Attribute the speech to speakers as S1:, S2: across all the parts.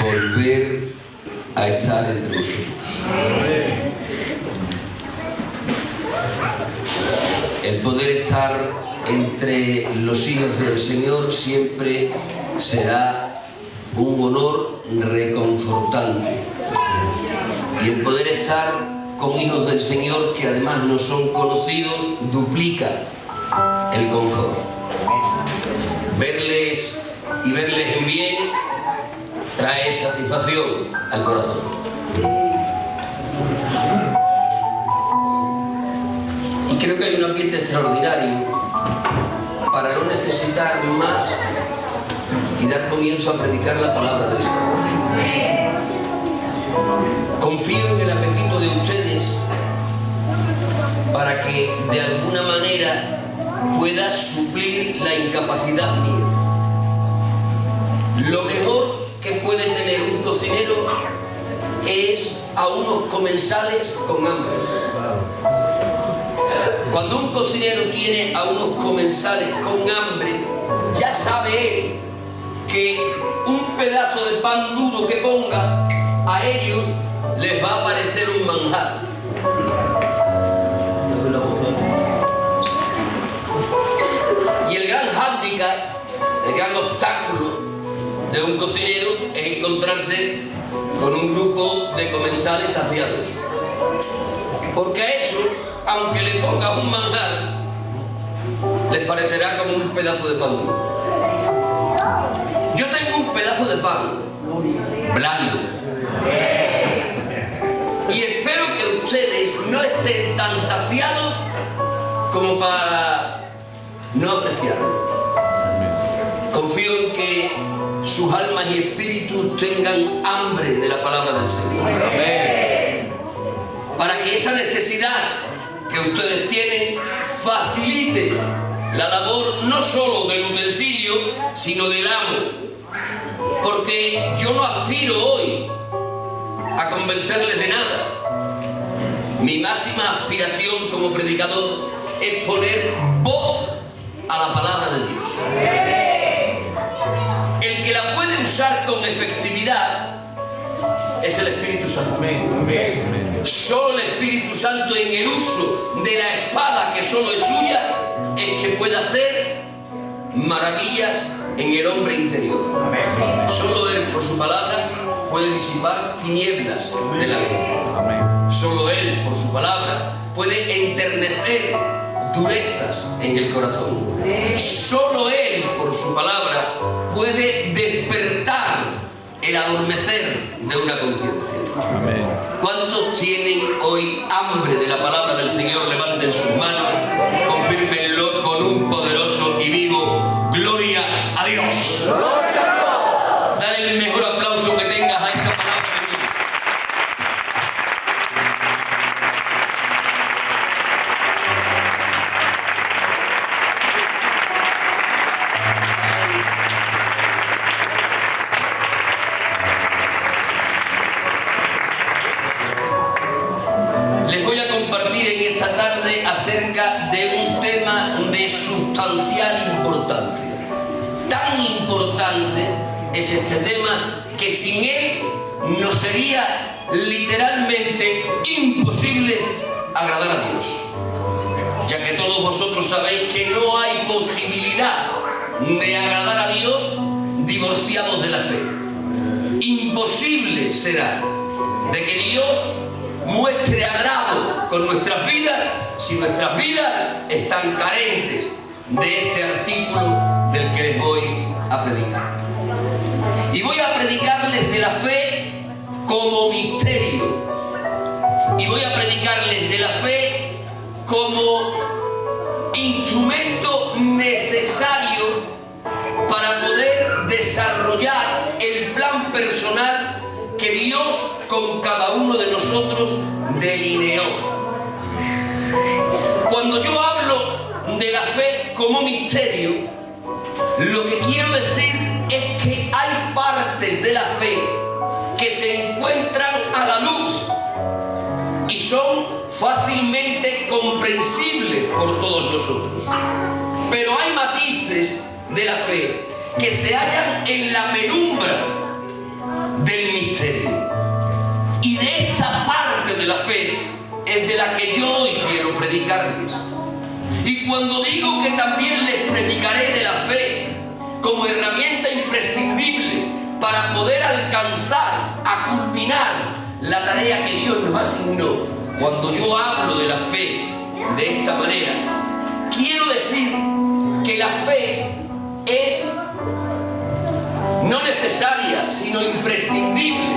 S1: volver a estar entre nosotros. El poder estar entre los hijos del Señor siempre será un honor reconfortante. Y el poder estar con hijos del Señor que además no son conocidos duplica el confort. Verles y verles en bien trae satisfacción al corazón. Y creo que hay un ambiente extraordinario para no necesitar más y dar comienzo a predicar la palabra del Señor. Confío en el apetito de ustedes para que de alguna manera pueda suplir la incapacidad mía. Lo mejor que puede tener un cocinero es a unos comensales con hambre. Cuando un cocinero tiene a unos comensales con hambre, ya sabe él que un pedazo de pan duro que ponga a ellos les va a parecer un manjar. Y el gran hándicap, el gran obstáculo de un cocinero es encontrarse con un grupo de comensales saciados. Porque a eso, aunque le ponga un manjar, les parecerá como un pedazo de pan duro. Yo tengo un pedazo de pan blando. Y espero que ustedes no estén tan saciados como para no apreciarlo. Confío en que sus almas y espíritus tengan hambre de la palabra del Señor. Amén. Para que esa necesidad que ustedes tienen facilite la labor no solo del utensilio, sino del amo. Porque yo no aspiro hoy a convencerles de nada. Mi máxima aspiración como predicador es poner voz a la palabra de Dios. El que la puede usar con efectividad es el Espíritu Santo. Solo el Espíritu Santo, en el uso de la espada que solo es suya, es que puede hacer maravillas en el hombre interior. Solo Él, por su palabra, puede disipar tinieblas de la mente. Solo Él, por su palabra, puede enternecer durezas en el corazón. Solo Él, por su palabra, puede despertar el adormecer de una conciencia. ¿Cuántos tienen hoy hambre de la palabra del Señor? Levanten sus manos, confírmenlo con un poderoso y vivo gloria a Dios. Dale el mejor aplauso que tengas a esa palabra de Dios. Les voy a compartir en esta tarde acerca de un tema de sustancial importancia. Tan importante es este tema que sin él nos sería literalmente imposible agradar a Dios, ya que todos vosotros sabéis que no hay posibilidad de agradar a Dios divorciados de la fe. Imposible será de que Dios muestre agrado con nuestras vidas si nuestras vidas están carentes de este artículo del que les voy a predicar. Y voy a predicarles de la fe como misterio. Y voy a predicarles de la fe como instrumento necesario para poder desarrollar el plan personal que Dios con cada uno de nosotros delineó. Cuando yo hablo de la fe como misterio, lo que quiero decir es que hay partes de la fe que se encuentran a la luz y son fácilmente comprensibles por todos nosotros. Pero hay matices de la fe que se hallan en la penumbra la que yo hoy quiero predicarles. Y cuando digo que también les predicaré de la fe como herramienta imprescindible para poder alcanzar, a culminar la tarea que Dios nos asignó, cuando yo hablo de la fe de esta manera, quiero decir que la fe es no necesaria, sino imprescindible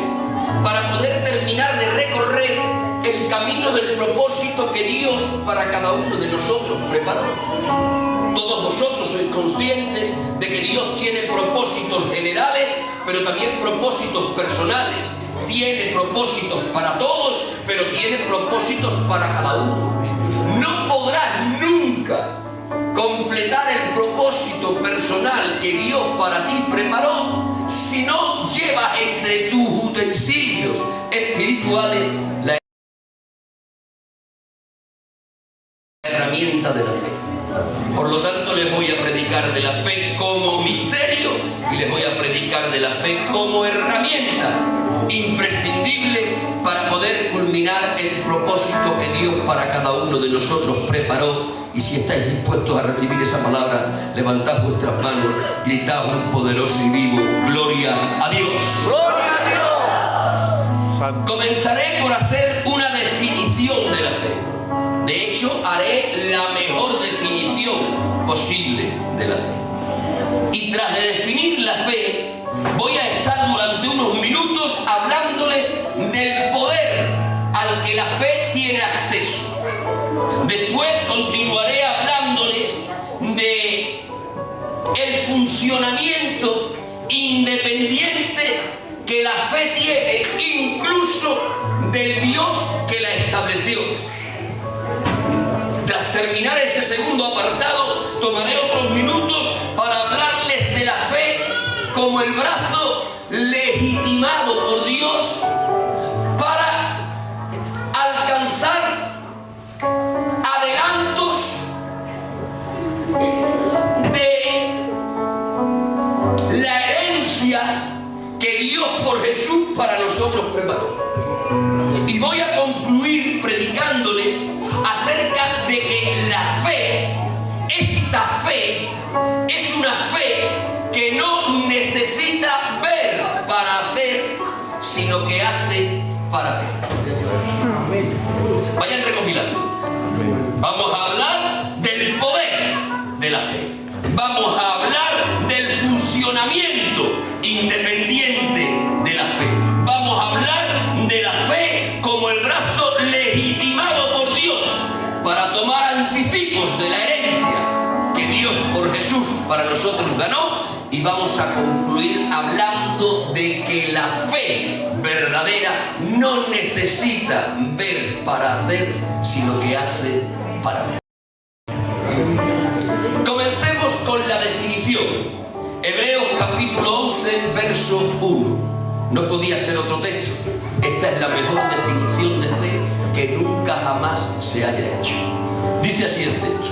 S1: para poder terminar de recorrer el camino del propósito que Dios para cada uno de nosotros preparó. Todos vosotros sois conscientes de que Dios tiene propósitos generales, pero también propósitos personales. Tiene propósitos para todos, pero tiene propósitos para cada uno. No podrás nunca completar el propósito personal que Dios para ti preparó si no llevas entre tus utensilios espirituales la herramienta de la fe. Por lo tanto, les voy a predicar de la fe como misterio y les voy a predicar de la fe como herramienta imprescindible para poder culminar el propósito que Dios para cada uno de nosotros preparó. Y si estáis dispuestos a recibir esa palabra, levantad vuestras manos, gritad un poderoso y vivo: ¡Gloria a Dios! ¡Gloria a Dios! Comenzaré por hacer una definición de la fe. De hecho, haré la mejor definición posible de la fe. Y tras de definir la fe, voy a estar durante unos minutos hablándoles del poder al que la fe tiene acceso. Después continuaré hablándoles de el funcionamiento independiente que la fe tiene, incluso del Dios que la estableció. Tras terminar ese segundo apartado, tomaré otros minutos para hablarles de la fe como el brazo legitimado por Dios para alcanzar adelantos de la herencia que Dios por Jesús para nosotros preparó. Y voy a concluir predicándoles acerca de que la fe, esta fe, es una fe que no necesita ver para hacer, sino que hace para ver. Vayan recopilando. Vamos a hablar del poder de la fe. Vamos a hablar del funcionamiento independiente de la fe. Vamos a hablar de la fe como el brazo legitimado por Dios para tomar anticipos de la herencia que Dios por Jesús para nosotros ganó. Y vamos a concluir hablando de que la fe verdadera no necesita ver para hacer, sino que hace para ver. Comencemos con la definición. Hebreos capítulo 11, verso 1. No podía ser otro texto. Esta es la mejor definición de fe que nunca jamás se haya hecho. Dice así el texto: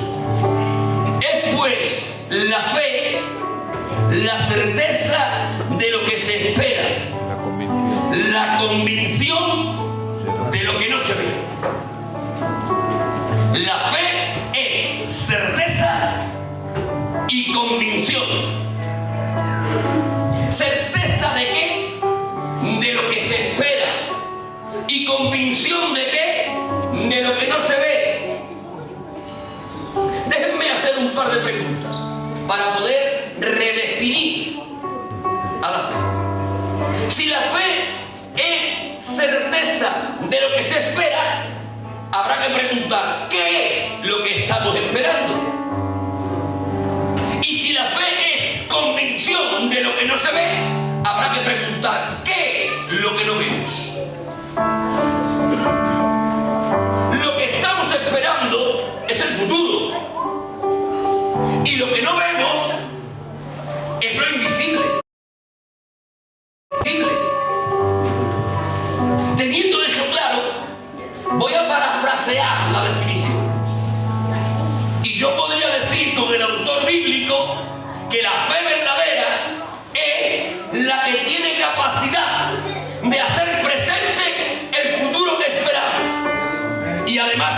S1: es pues la fe la certeza de lo que se espera, la convicción de lo que no se ve. La fe es certeza y convicción. ¿Certeza de qué? De lo que se espera. ¿Y convicción de qué? De lo que no se ve. Déjenme hacer un par de preguntas para poder redefinir a la fe. Si la fe es certeza de lo que se espera, habrá que preguntar: ¿qué es lo que estamos esperando? Y si la fe es convicción de lo que no se ve, habrá que preguntar: ¿qué es lo que no vemos? Lo que estamos esperando es el futuro. Y lo que no vemos es lo invisible. Teniendo eso claro, voy a parafrasear la definición. Y yo podría decir con el autor bíblico que la fe verdadera es la que tiene capacidad de hacer presente el futuro que esperamos. Y además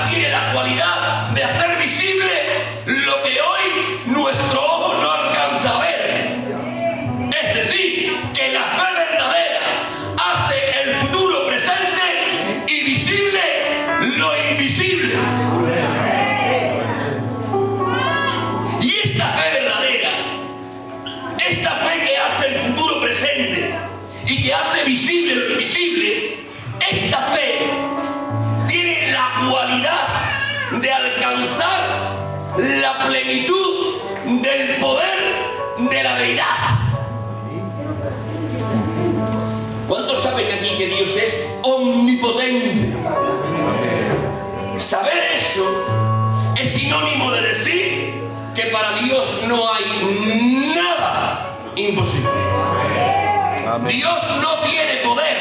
S1: y que hace visible lo invisible, esta fe tiene la cualidad de alcanzar la plenitud del poder de la deidad. ¿Cuántos saben aquí que Dios es omnipotente? Saber eso es sinónimo de decir que para Dios no hay nada imposible. Dios no tiene poder,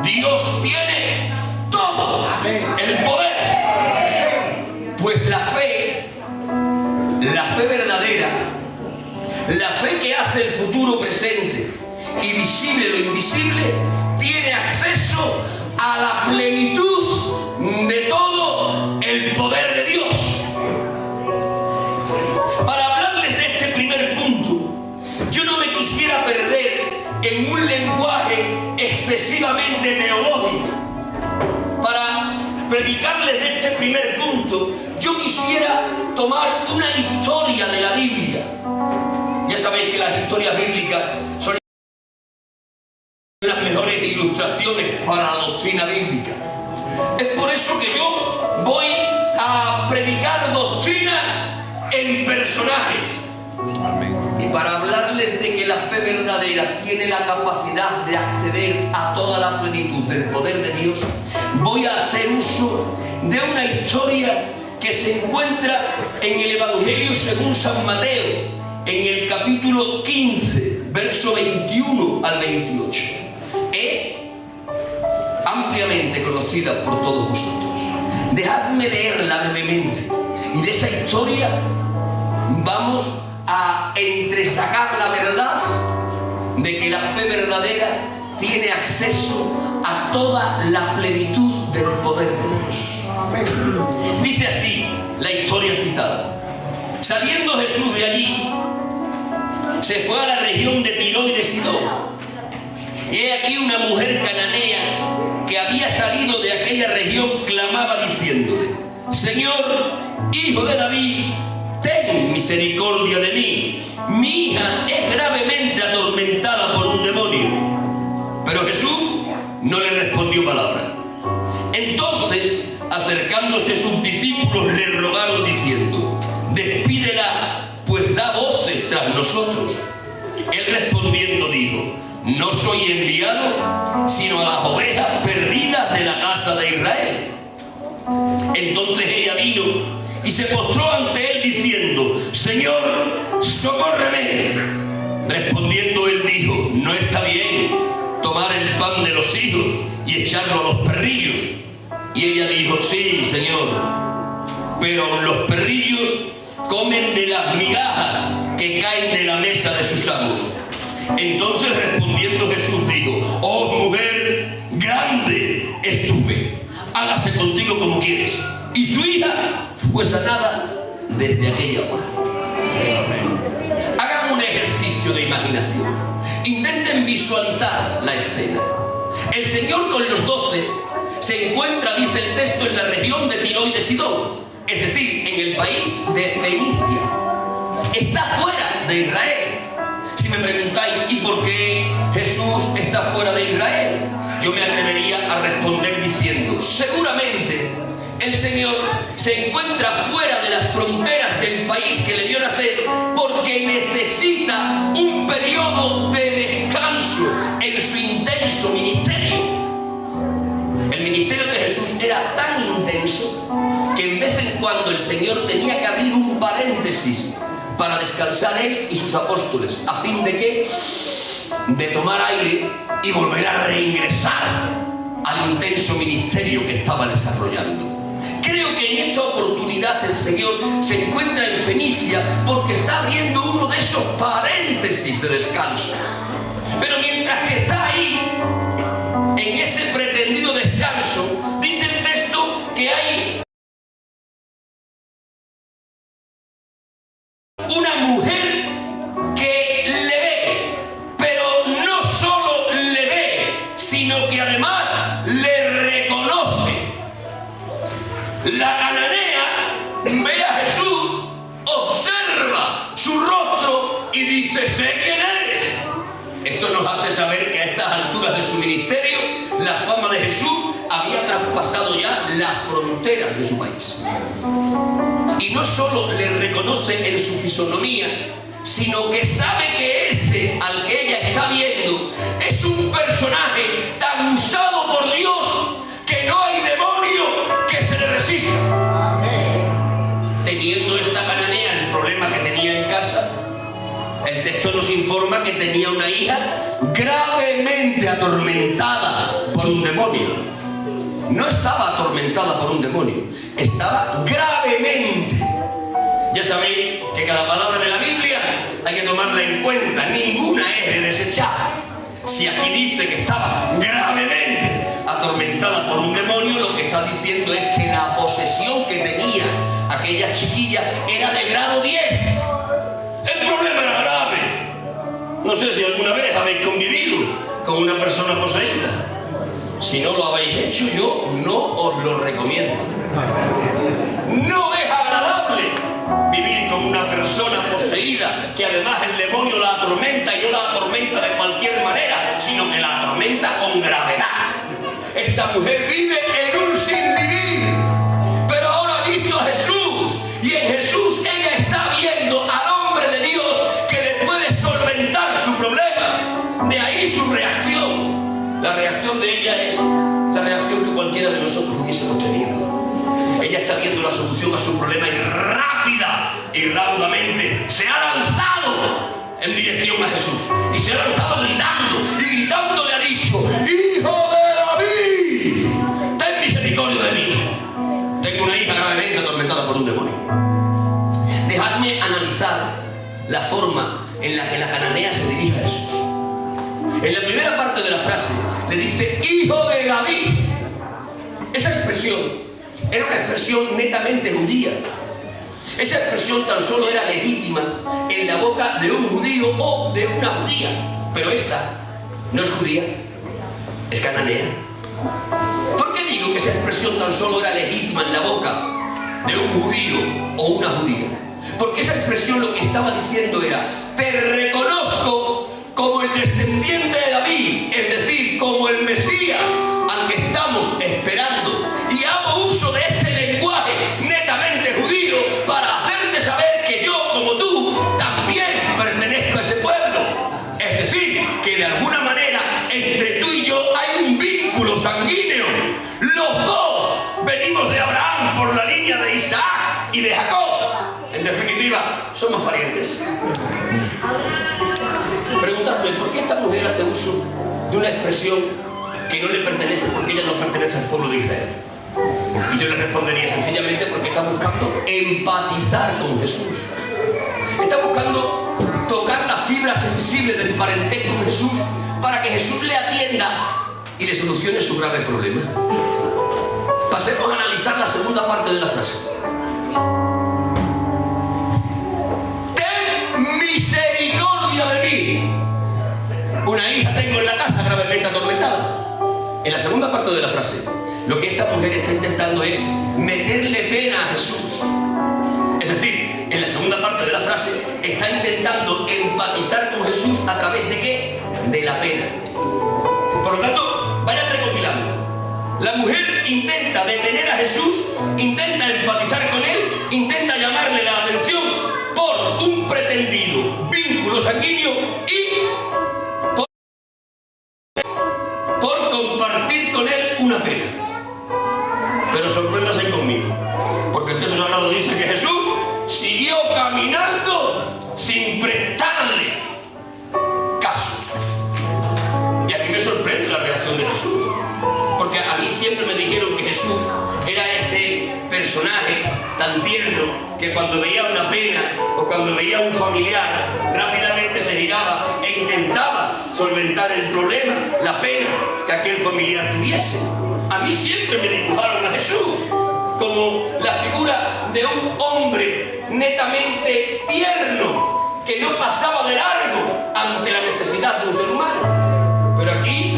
S1: Dios tiene todo el poder. Pues la fe verdadera, la fe que hace el futuro presente y visible lo invisible, tiene acceso a la plenitud de todo el poder de Dios. Para hablarles de este primer punto, yo no me quisiera perder en un lenguaje excesivamente teológico. Para predicarles de este primer punto, yo quisiera tomar una historia de la Biblia. Ya sabéis que las historias bíblicas son las mejores ilustraciones para la doctrina bíblica. Es por eso que yo voy a predicar doctrina en personajes. Y para hablarles de que la fe verdadera tiene la capacidad de acceder a toda la plenitud del poder de Dios, voy a hacer uso de una historia que se encuentra en el Evangelio según San Mateo, en el capítulo 15, verso 21 al 28. Es ampliamente conocida por todos vosotros. Dejadme leerla brevemente. Y de esa historia vamos a entresacar la verdad de que la fe verdadera tiene acceso a toda la plenitud del poder de Dios. Dice así la historia citada. Saliendo Jesús de allí, se fue a la región de Tiro y de Sidón. Y he aquí una mujer cananea que había salido de aquella región clamaba diciéndole: Señor, hijo de David, ten misericordia de mí. Mi hija es gravemente atormentada por un demonio. Pero Jesús no le respondió palabra. Entonces, acercándose sus discípulos, le rogaron diciendo: despídela, pues da voces tras nosotros. Él respondiendo dijo: no soy enviado sino a las ovejas perdidas de la casa de Israel. Entonces ella vino y se postró ante él diciendo: Señor, socórreme. Respondiendo él dijo: no está bien tomar el pan de los hijos y echarlo a los perrillos. Y ella dijo: sí, Señor, pero los perrillos comen de las migajas que caen de la mesa de sus amos. Entonces respondiendo Jesús dijo: oh mujer, grande es tu fe, hágase contigo como quieres. Y su hija fue sanada desde aquella hora. Hagan un ejercicio de imaginación. Intenten visualizar la escena. El Señor con los 12 se encuentra, dice el texto, en la región de Tiro y de Sidón, es decir, en el país de Fenicia. Está fuera de Israel. Si me preguntáis, ¿y por qué Jesús está fuera de Israel? Yo me atrevería a responder diciendo: seguramente el Señor se encuentra fuera de las fronteras del país que le vio nacer porque necesita un periodo de descanso en su intenso ministerio. El ministerio de Jesús era tan intenso que en vez en cuando el Señor tenía que abrir un paréntesis para descansar él y sus apóstoles, a fin de que de tomar aire y volver a reingresar al intenso ministerio que estaba desarrollando. Creo que en esta oportunidad el Señor se encuentra en Fenicia porque está abriendo uno de esos paréntesis de descanso. Pero mientras que está ahí, en ese pretendido descanso, dice el texto que hay una mujer que le ve, pero no solo le ve, sino que además le reconoce. La cananea ve a Jesús, observa su rostro y dice: sé quién eres. Esto nos hace saber que a esta estas alturas de su ministerio, la fama de Jesús había traspasado ya las fronteras de su país. Y no solo le reconoce en su fisonomía, sino que sabe que ese al que ella está viendo es un personaje tan usado por Dios que no hay demonio que se le resista. Teniendo esta cananea el problema que tenía en casa, el texto nos informa que tenía una hija gravemente atormentada por un demonio. No estaba atormentada por un demonio, estaba gravemente. Ya sabéis que cada palabra de la Biblia hay que tomarla en cuenta, ninguna es de desechar. Si aquí dice que estaba gravemente atormentada por un demonio, lo que está diciendo es que la posesión que tenía aquella chiquilla era de grado 10. El problema era grave. No sé si alguna vez habéis convivido con una persona poseída. Si no lo habéis hecho, yo no os lo recomiendo. No es agradable vivir con una persona poseída que además el demonio la atormenta, y no la atormenta de cualquier manera, sino que la atormenta con gravedad. Esta mujer vive en un sinvivir, pero ahora ha visto a Jesús, y en Jesús ella está viendo al hombre de Dios que le puede solventar su problema. De ahí su reacción. La reacción de ella es la reacción que cualquiera de nosotros hubiésemos tenido. Ella está viendo la solución a su problema y rápida y raudamente se ha lanzado en dirección a Jesús. Y se ha lanzado gritando, y gritando le ha dicho: ¡Hijo de David, ten misericordia de mí! Tengo una hija gravemente atormentada por un demonio. Dejadme analizar la forma en la que la cananea se dirige a Jesús. En la primera parte de la frase le dice: ¡Hijo de David! Esa expresión era una expresión netamente judía. Esa expresión tan solo era legítima en la boca de un judío o de una judía. Pero esta no es judía, es cananea. ¿Por qué digo que esa expresión tan solo era legítima en la boca de un judío o una judía? Porque esa expresión lo que estaba diciendo era: te reconozco como el descendiente de David, es decir, como el Mesías al que estamos esperando. Y hago uso de este lenguaje netamente judío para hacerte saber que yo, como tú, también pertenezco a ese pueblo. Es decir, que de alguna manera entre tú y yo hay un vínculo sanguíneo. Los dos venimos de Abraham por la línea de Isaac y de Jacob. En definitiva, somos parientes. Preguntadme, ¿por qué esta mujer hace uso de una expresión que no le pertenece? Porque ella no pertenece al pueblo de Israel. Y yo le respondería sencillamente porque está buscando empatizar con Jesús. Está buscando tocar la fibra sensible del parentesco con Jesús para que Jesús le atienda y le solucione su grave problema. Pasemos a analizar la segunda parte de la frase. Ten misericordia de mí. Una hija tengo en la casa gravemente atormentada. En la segunda parte de la frase, lo que esta mujer está intentando es meterle pena a Jesús. Es decir, en la segunda parte de la frase está intentando empatizar con Jesús a través de ¿qué? De la pena. Por lo tanto, vayan recopilando. La mujer intenta detener a Jesús, intenta empatizar con él, intenta llamarle la atención por un pretendido vínculo sanguíneo y por compartir con él una pena. Pero sorpréndase conmigo, porque el texto sagrado dice que Jesús siguió caminando sin prestarle caso. Y a mí me sorprende la reacción de Jesús, porque a mí siempre me dijeron que Jesús era ese personaje tan tierno que cuando veía una pena o cuando veía un familiar rápidamente se giraba e intentaba solventar el problema, la pena que aquel familiar tuviese. A mí siempre me dibujaron a Jesús como la figura de un hombre netamente tierno que no pasaba de largo ante la necesidad de un ser humano. Pero aquí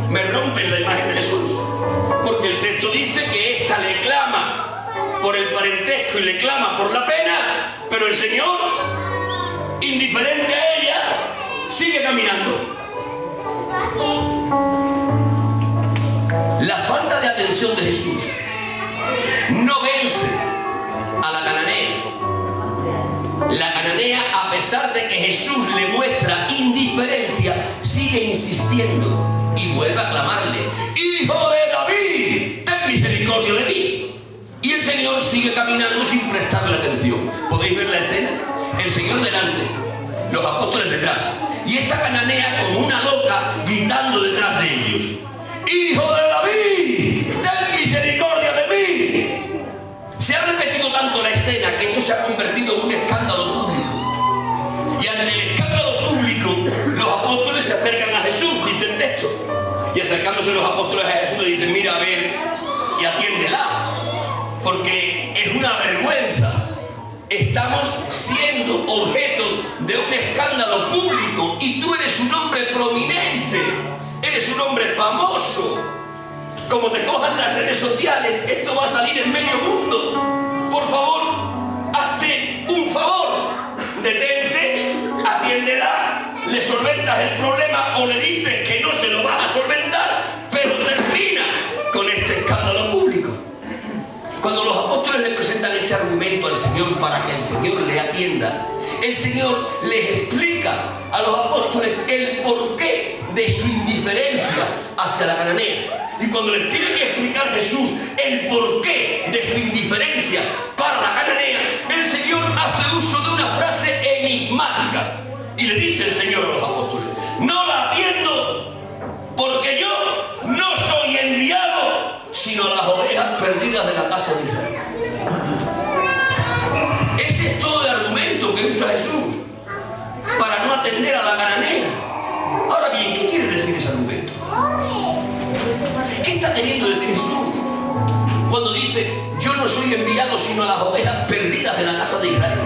S1: me rompen la imagen de Jesús, porque el texto dice que ésta le clama por el parentesco y le clama por la pena, pero el Señor, indiferente a ella, sigue caminando. atención de Jesús. No vence a la cananea. La cananea, a pesar de que Jesús le muestra indiferencia, sigue insistiendo y vuelve a clamarle: ¡Hijo de David, ten misericordia de mí! Y el Señor sigue caminando sin prestarle atención. ¿Podéis ver la escena? El Señor delante, los apóstoles detrás, y esta cananea como una loca gritando detrás de ellos: ¡Hijo de David, ten misericordia de mí! Se ha repetido tanto la escena que esto se ha convertido en un escándalo público. Y ante el escándalo público, los apóstoles se acercan a Jesús, dice el texto. Y acercándose los apóstoles a Jesús le dicen: mira, a ver, y atiéndela, porque es una vergüenza. Estamos siendo objeto de un escándalo público y tú eres un hombre prominente, eres un hombre famoso. Como te cojan las redes sociales, esto va a salir en medio mundo. Por favor, hazte un favor. Detente, atiéndela, le solventas el problema o le dices que no se lo vas a solventar, pero termina con este escándalo público. Cuando los apóstoles le presentan este argumento al Señor para que el Señor le atienda, el Señor les explica a los apóstoles el porqué de su indiferencia hacia la cananea. Y cuando les tiene que explicar Jesús el porqué de su indiferencia para la cananea, el Señor hace uso de una frase enigmática. Y le dice el Señor a los apóstoles: no la atiendo porque yo no soy enviado sino a las ovejas perdidas de la casa de Israel. Ese es todo el argumento que usa Jesús para no atender a la cananea. Ahora bien, ¿qué quiere decir ese argumento? ¿Qué está queriendo decir Jesús cuando dice: yo no soy enviado sino a las ovejas perdidas de la casa de Israel?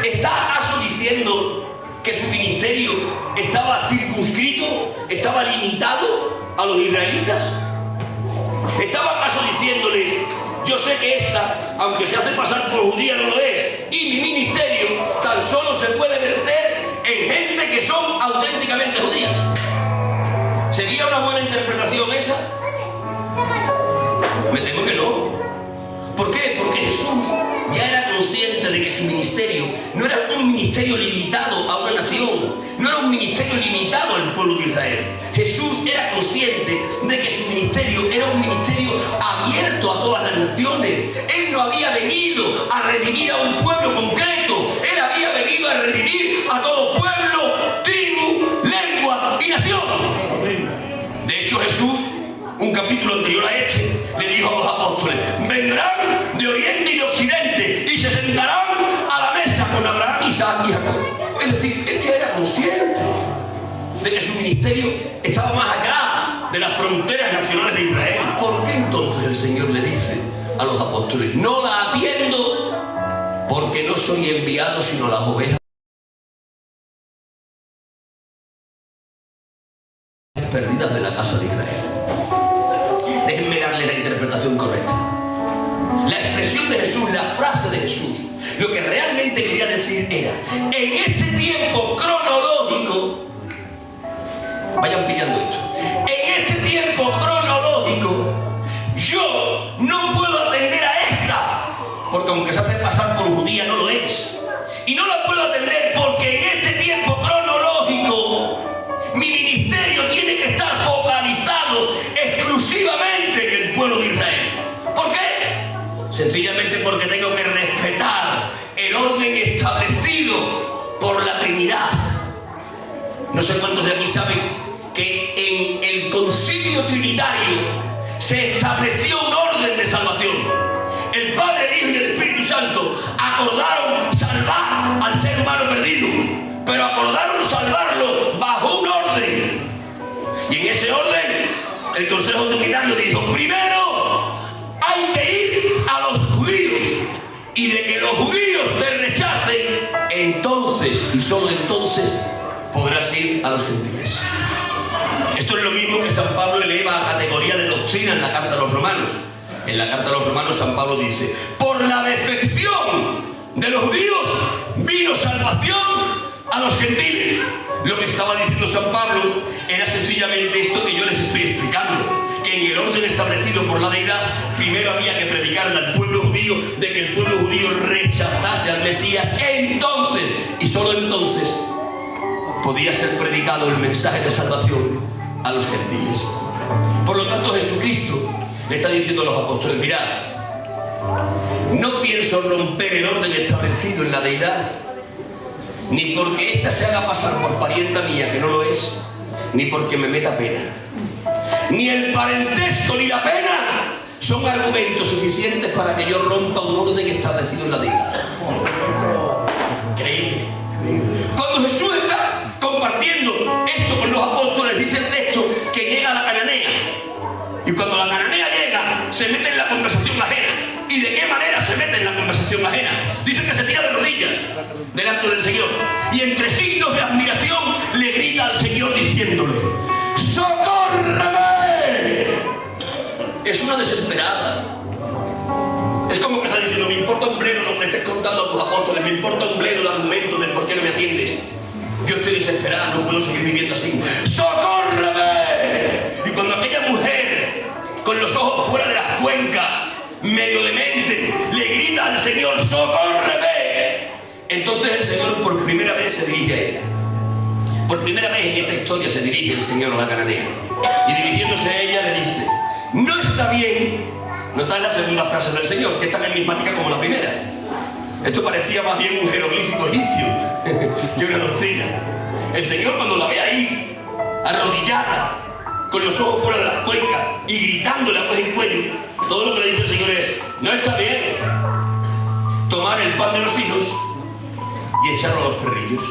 S1: ¿Está acaso diciendo que su ministerio estaba circunscrito, estaba limitado a los israelitas? ¿Estaba acaso diciéndoles: yo sé que esta, aunque se hace pasar por judía, no lo es, y mi ministerio tan solo se puede verter en gente que son auténticamente judías? ¿Sería una buena interpretación esa? Me temo que no. ¿Por qué? Porque Jesús ya era consciente de que su ministerio no era un ministerio limitado a una nación, no era un ministerio limitado al pueblo de Israel. Jesús era consciente de que su ministerio era un ministerio abierto a todas las naciones. Él no había venido a redimir a un pueblo concreto, Él había venido a redimir a todo pueblo, tribu, lengua y nación. De hecho, Jesús, un capítulo anterior a este, le dijo a los apóstoles: vendrán de oriente y de occidente y se sentarán a la mesa con Abraham, Isaac y Jacob. Es decir, él ya era consciente de que su ministerio estaba más allá de las fronteras nacionales de Israel. ¿Por qué entonces el Señor le dice a los apóstoles: no la atiendo porque no soy enviado sino a las ovejas perdidas de la casa de Israel? Déjenme darle la interpretación correcta. La expresión de Jesús, la frase de Jesús, lo que realmente quería decir era: en este tiempo cronológico, vayan pillando esto, en este tiempo cronológico yo no puedo atender a esta, porque aunque se hace pasar por judía no lo es, y no la puedo atender porque en este tiempo cronológico mi ministerio tiene que estar focalizado exclusivamente en el pueblo de Israel. ¿Por qué? Sencillamente porque tengo que respetar el orden establecido por la Trinidad. No sé cuántos de aquí saben que en el concilio trinitario se estableció un orden de salvación. El Padre, el Hijo y el Espíritu Santo acordaron salvar al ser humano perdido, pero acordaron salvarlo bajo un orden. Y en ese orden el Consejo Trinitario dijo: primero hay que ir a los judíos, y de que los judíos te rechacen, entonces y solo entonces podrás ir a los gentiles. Esto es lo mismo que San Pablo eleva a categoría de doctrina en la carta a los romanos. En la carta a los romanos San Pablo dice: por la defección de los judíos vino salvación a los gentiles. Lo que estaba diciendo San Pablo era sencillamente esto que yo les estoy explicando, que en el orden establecido por la deidad, primero había que predicarle al pueblo judío, de que el pueblo judío rechazase al Mesías. Entonces, y solo entonces, podía ser predicado el mensaje de salvación a los gentiles. Por lo tanto, Jesucristo le está diciendo a los apóstoles: mirad, no pienso romper el orden establecido en la deidad, ni porque ésta se haga pasar por parienta mía, que no lo es, ni porque me meta pena. Ni el parentesco ni la pena son argumentos suficientes para que yo rompa un orden establecido en la deidad. Increíble. Cuando Jesús está compartiendo esto con los apóstoles, dice el texto que llega a la cananea. Y cuando la cananea llega, se mete en la conversación ajena. ¿Y de qué manera se mete en la conversación ajena? Dice que se tira de rodillas delante del Señor. Y entre signos de admiración le grita al Señor diciéndole: ¡socórreme! Es una desesperada. Es como que está diciendo: me importa un bledo lo que le estés contando a tus apóstoles, me importa un bledo el argumento del por qué no me atiendes. Yo estoy desesperada, no puedo seguir viviendo así. ¡Socórreme! Y cuando aquella mujer, con los ojos fuera de las cuencas, medio demente, le grita al Señor: ¡socórreme! Entonces el Señor por primera vez se dirige a ella. Por primera vez en esta historia se dirige el Señor a la cananea. Y dirigiéndose a ella le dice: no está bien. Notad la segunda frase del Señor, que es tan enigmática como la primera. Esto parecía más bien un jeroglífico egipcio que una doctrina. El Señor, cuando la ve ahí, arrodillada, con los ojos fuera de las cuencas y gritándole a voz en cuello, todo lo que le dice el Señor es: no está bien tomar el pan de los hijos y echarlo a los perrillos.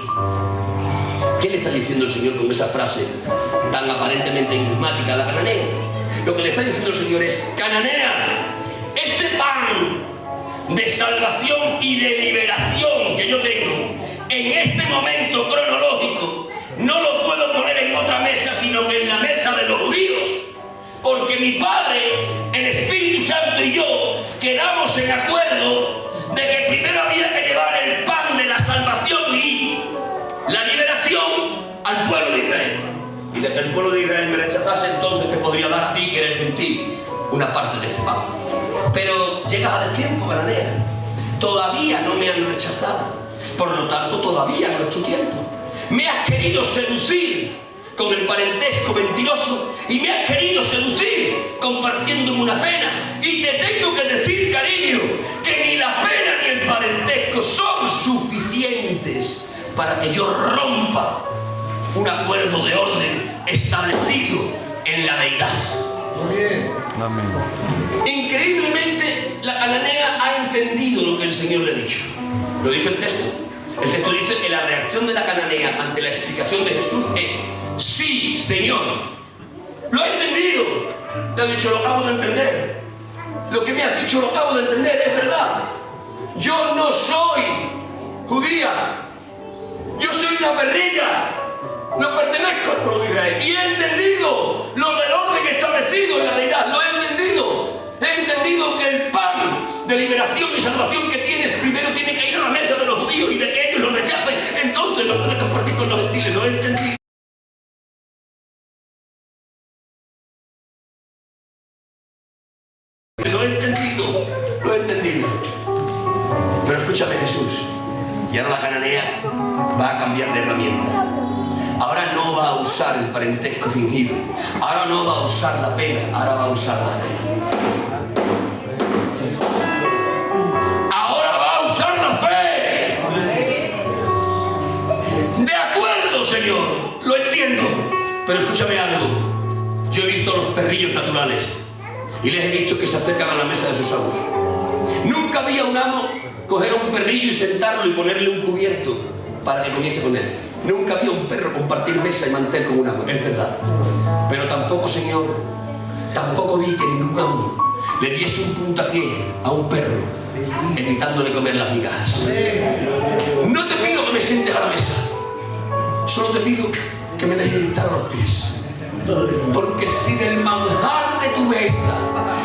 S1: ¿Qué le está diciendo el Señor con esa frase tan aparentemente enigmática a la cananea? Lo que le está diciendo el Señor es: cananea, este pan de salvación y de liberación que yo tengo en este momento cronológico, no lo puedo poner en otra mesa sino que en la mesa de los judíos, porque mi Padre, el Espíritu Santo y yo quedamos en acuerdo de que primero había que llevar el pan de la salvación y la liberación al pueblo de Israel. Y de que el pueblo de Israel me rechazase, entonces te podría dar a ti, que eres gentil, una parte de este pan. Pero llegas al tiempo, cananea. Todavía no me han rechazado. Por lo tanto, todavía no es tu tiempo. Me has querido seducir con el parentesco mentiroso y me has querido seducir compartiéndome una pena. Y te tengo que decir, cariño, que ni la pena ni el parentesco son suficientes para que yo rompa un acuerdo de orden establecido en la deidad.
S2: Muy bien. Amén.
S1: Increíblemente, la cananea ha entendido lo que el Señor le ha dicho. Lo dice el texto. El texto dice que la reacción de la cananea ante la explicación de Jesús es: sí, Señor. Lo ha entendido. Le ha dicho: lo acabo de entender. Lo que me has dicho lo acabo de entender, es verdad. Yo no soy judía. Yo soy una perrilla. No pertenezco al pueblo de Israel. Y he entendido lo del orden establecido en la deidad. Lo he entendido. He entendido que el pan de liberación y salvación que tienes primero tiene que ir a la mesa de los judíos y de que ellos lo rechacen. Entonces lo puedes compartir con los gentiles. Lo he entendido. Lo he entendido. Lo he entendido. Pero escúchame, Jesús. Y ahora la cananea va a cambiar de herramienta. Ahora no va a usar el parentesco fingido. Ahora no va a usar la pena. Ahora va a usar la fe. Ahora va a usar la fe. De acuerdo, Señor. Lo entiendo. Pero escúchame algo. Yo he visto a los perrillos naturales y les he visto que se acercan a la mesa de sus amos. Nunca vi a un amo coger a un perrillo y sentarlo y ponerle un cubierto para que comiese con él. Nunca vi a un perro compartir mesa y mantel con un amo, es verdad. Pero tampoco, Señor, tampoco vi que ningún amo le diese un puntapié a un perro evitándole comer las migajas. No te pido que me sientes a la mesa, solo te pido que me dejes estar a los pies. Porque si del manjar de tu mesa,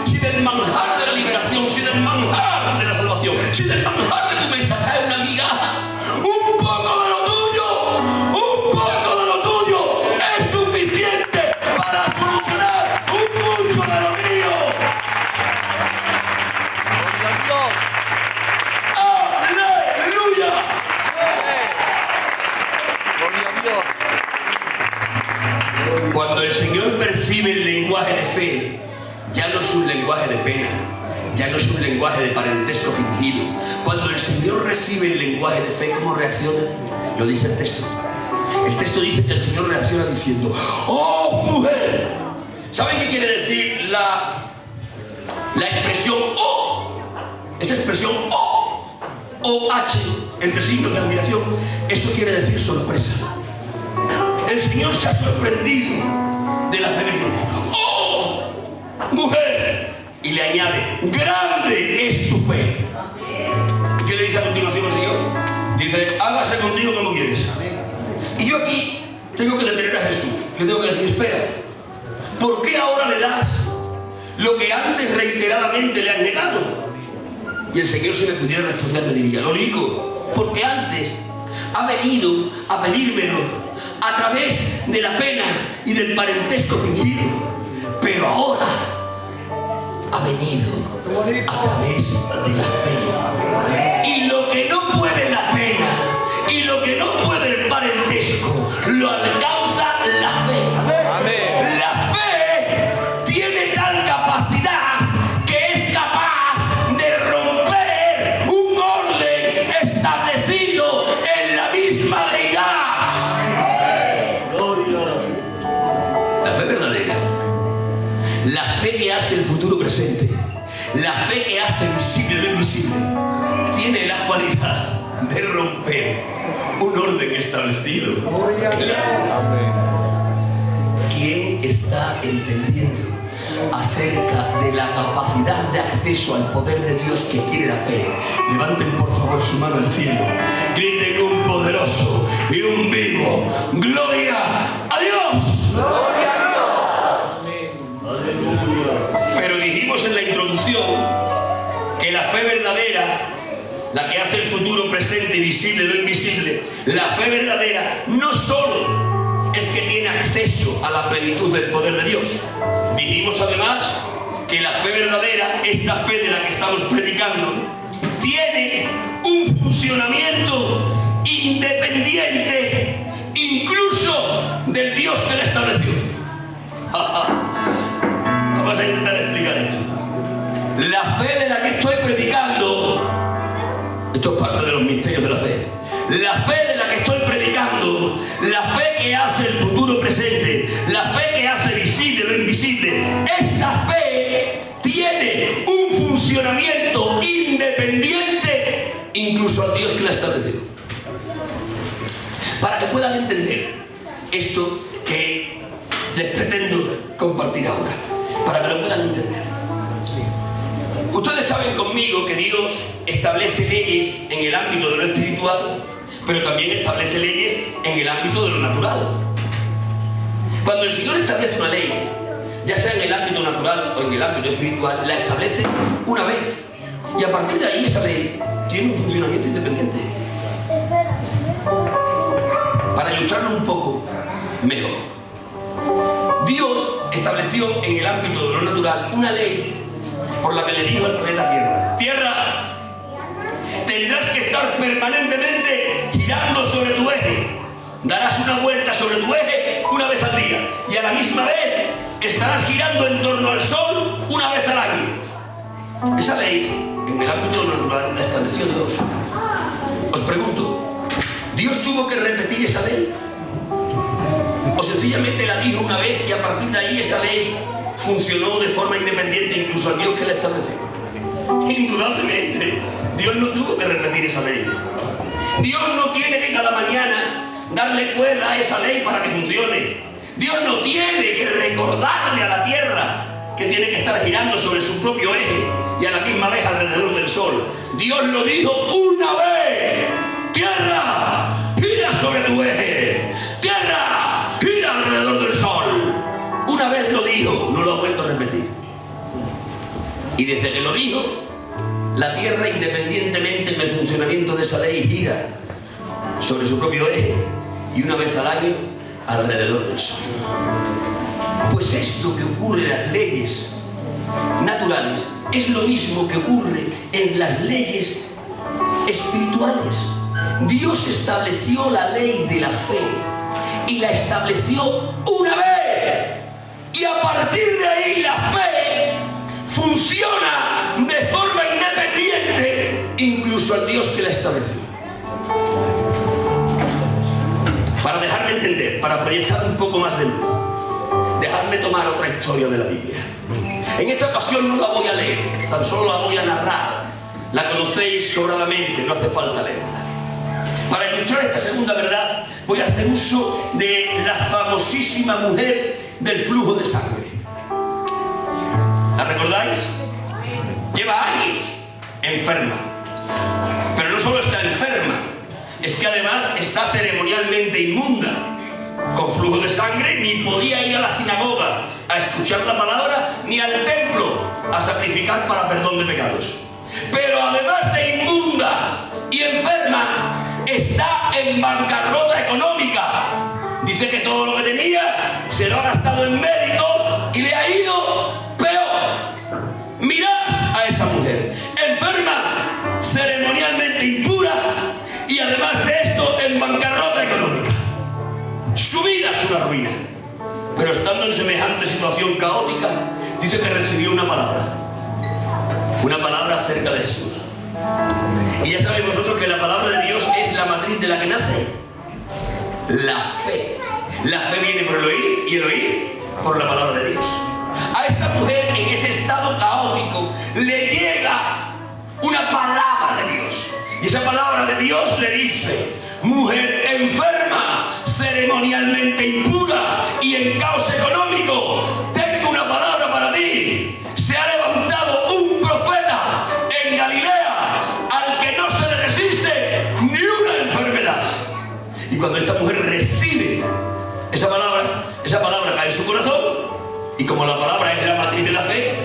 S1: si del manjar de la liberación, si del manjar de la salvación, si del manjar de tu mesa cae una migaja, un poco de lo tuyo es suficiente para solucionar un mucho de Cuando el Señor percibe el lenguaje de fe, ya no es un lenguaje de pena, ya no es un lenguaje de parentesco fingido. Cuando el Señor recibe el lenguaje de fe, ¿cómo reacciona? Lo dice el texto. El texto dice que el Señor reacciona diciendo: ¡oh, mujer! ¿Saben qué quiere decir la expresión oh? Esa expresión oh, OH, entre signos de admiración, eso quiere decir sorpresa. El Señor se ha sorprendido de la fe que tiene. ¡oh, mujer! Y le añade: grande es tu fe. ¿Qué le dice a continuación el Señor? Dice: hágase contigo como quieres. Y yo aquí tengo que detener a Jesús. Yo tengo que decir: espera, ¿por qué ahora le das lo que antes reiteradamente le has negado? Y el Señor, si me pudiera responder, me diría: lo único, porque antes ha venido a pedírmelo a través de la pena y del parentesco fingido, pero ahora ha venido a través de la fe. Y lo que no puede la pena y lo que no puede el parentesco, lo alcanza la fe.
S2: Amén.
S1: La fe tiene tal capacidad que es capaz de romper un orden establecido en la misma deidad. La fe verdadera, la fe que hace el futuro presente, la fe que hace visible lo invisible, tiene la cualidad de romper un orden establecido en la
S2: Amén.
S1: ¿Quién está entendiendo acerca de la capacidad de acceso al poder de Dios que tiene la fe? Levanten por favor su mano al cielo, griten un poderoso y un vivo ¡gloria a Dios!
S2: Gloria a Dios.
S1: Pero dijimos en la introducción que la fe verdadera, la que hace el futuro presente y visible lo invisible, la fe verdadera no solo es que tiene acceso a la plenitud del poder de Dios. Dijimos además que la fe verdadera, esta fe de la que estamos predicando, tiene un funcionamiento independiente incluso del Dios que la estableció. Vamos a intentar explicar esto. La fe de la que estoy predicando, esto es parte de los misterios de la fe. La fe de la que estoy predicando, la fe que hace el futuro presente, la fe que hace visible lo invisible, esta fe tiene un funcionamiento independiente incluso al Dios que la estableció. Para que puedan entender esto que les pretendo compartir ahora, para que lo puedan entender. Ustedes saben conmigo que Dios establece leyes en el ámbito de lo espiritual, pero también establece leyes en el ámbito de lo natural. Cuando el Señor establece una ley, ya sea en el ámbito natural o en el ámbito espiritual, la establece una vez. Y a partir de ahí esa ley tiene un funcionamiento independiente. Para ilustrarlo un poco mejor, Dios estableció en el ámbito de lo natural una ley por la que le dijo al planeta Tierra: Tierra, tendrás que estar permanentemente girando sobre tu eje. Darás una vuelta sobre tu eje una vez al día y a la misma vez estarás girando en torno al Sol una vez al año. Esa ley en el ámbito de lo natural la estableció Dios. Os pregunto, ¿Dios tuvo que repetir esa ley? ¿O sencillamente la dijo una vez y a partir de ahí esa ley funcionó de forma independiente incluso al Dios que la estableció? Indudablemente, Dios no tuvo que repetir esa ley. Dios no tiene que cada mañana darle cuerda a esa ley para que funcione. Dios no tiene que recordarle a la Tierra que tiene que estar girando sobre su propio eje y a la misma vez alrededor del Sol. Dios lo dijo una vez: Tierra, gira sobre tu eje. Tierra, gira alrededor del Sol. Una vez lo dijo, no lo ha vuelto a repetir. Y desde que lo dijo, la Tierra, independientemente del funcionamiento de esa ley, gira sobre su propio eje y una vez al año alrededor del Sol. Pues esto que ocurre en las leyes naturales es lo mismo que ocurre en las leyes espirituales. Dios estableció la ley de la fe y la estableció una vez. incluso al Dios que la estableció. Para dejarme entender, para proyectar un poco más de luz, dejadme tomar otra historia de la Biblia. En esta ocasión no la voy a leer, tan solo la voy a narrar. La conocéis sobradamente, no hace falta leerla. Para ilustrar esta segunda verdad, voy a hacer uso de la famosísima mujer del flujo de sangre. ¿La recordáis? Lleva años enferma. Pero no solo está enferma, es que además está ceremonialmente inmunda, con flujo de sangre. Ni podía ir a la sinagoga a escuchar la palabra, ni al templo a sacrificar para perdón de pecados. Pero además de inmunda y enferma, está en bancarrota económica. Dice que todo lo que tenía se lo ha gastado en médicos y le ha ido peor. Mirad a esa mujer, enferma, ceremonialmente impura y además de esto en bancarrota económica. Su vida es una ruina. Pero estando en semejante situación caótica, dice que recibió una palabra acerca de Jesús. Y ya sabéis vosotros que la palabra de Dios es la matriz de la que nace la fe. La fe viene por el oír y el oír por la palabra de Dios. A esta mujer en ese estado caótico le llega una palabra de Dios. Y esa palabra de Dios le dice: mujer enferma, ceremonialmente impura y en caos económico, tengo una palabra para ti. Se ha levantado un profeta en Galilea al que no se le resiste ni una enfermedad. Y cuando esta mujer recibe esa palabra cae en su corazón, y como la palabra es la matriz de la fe,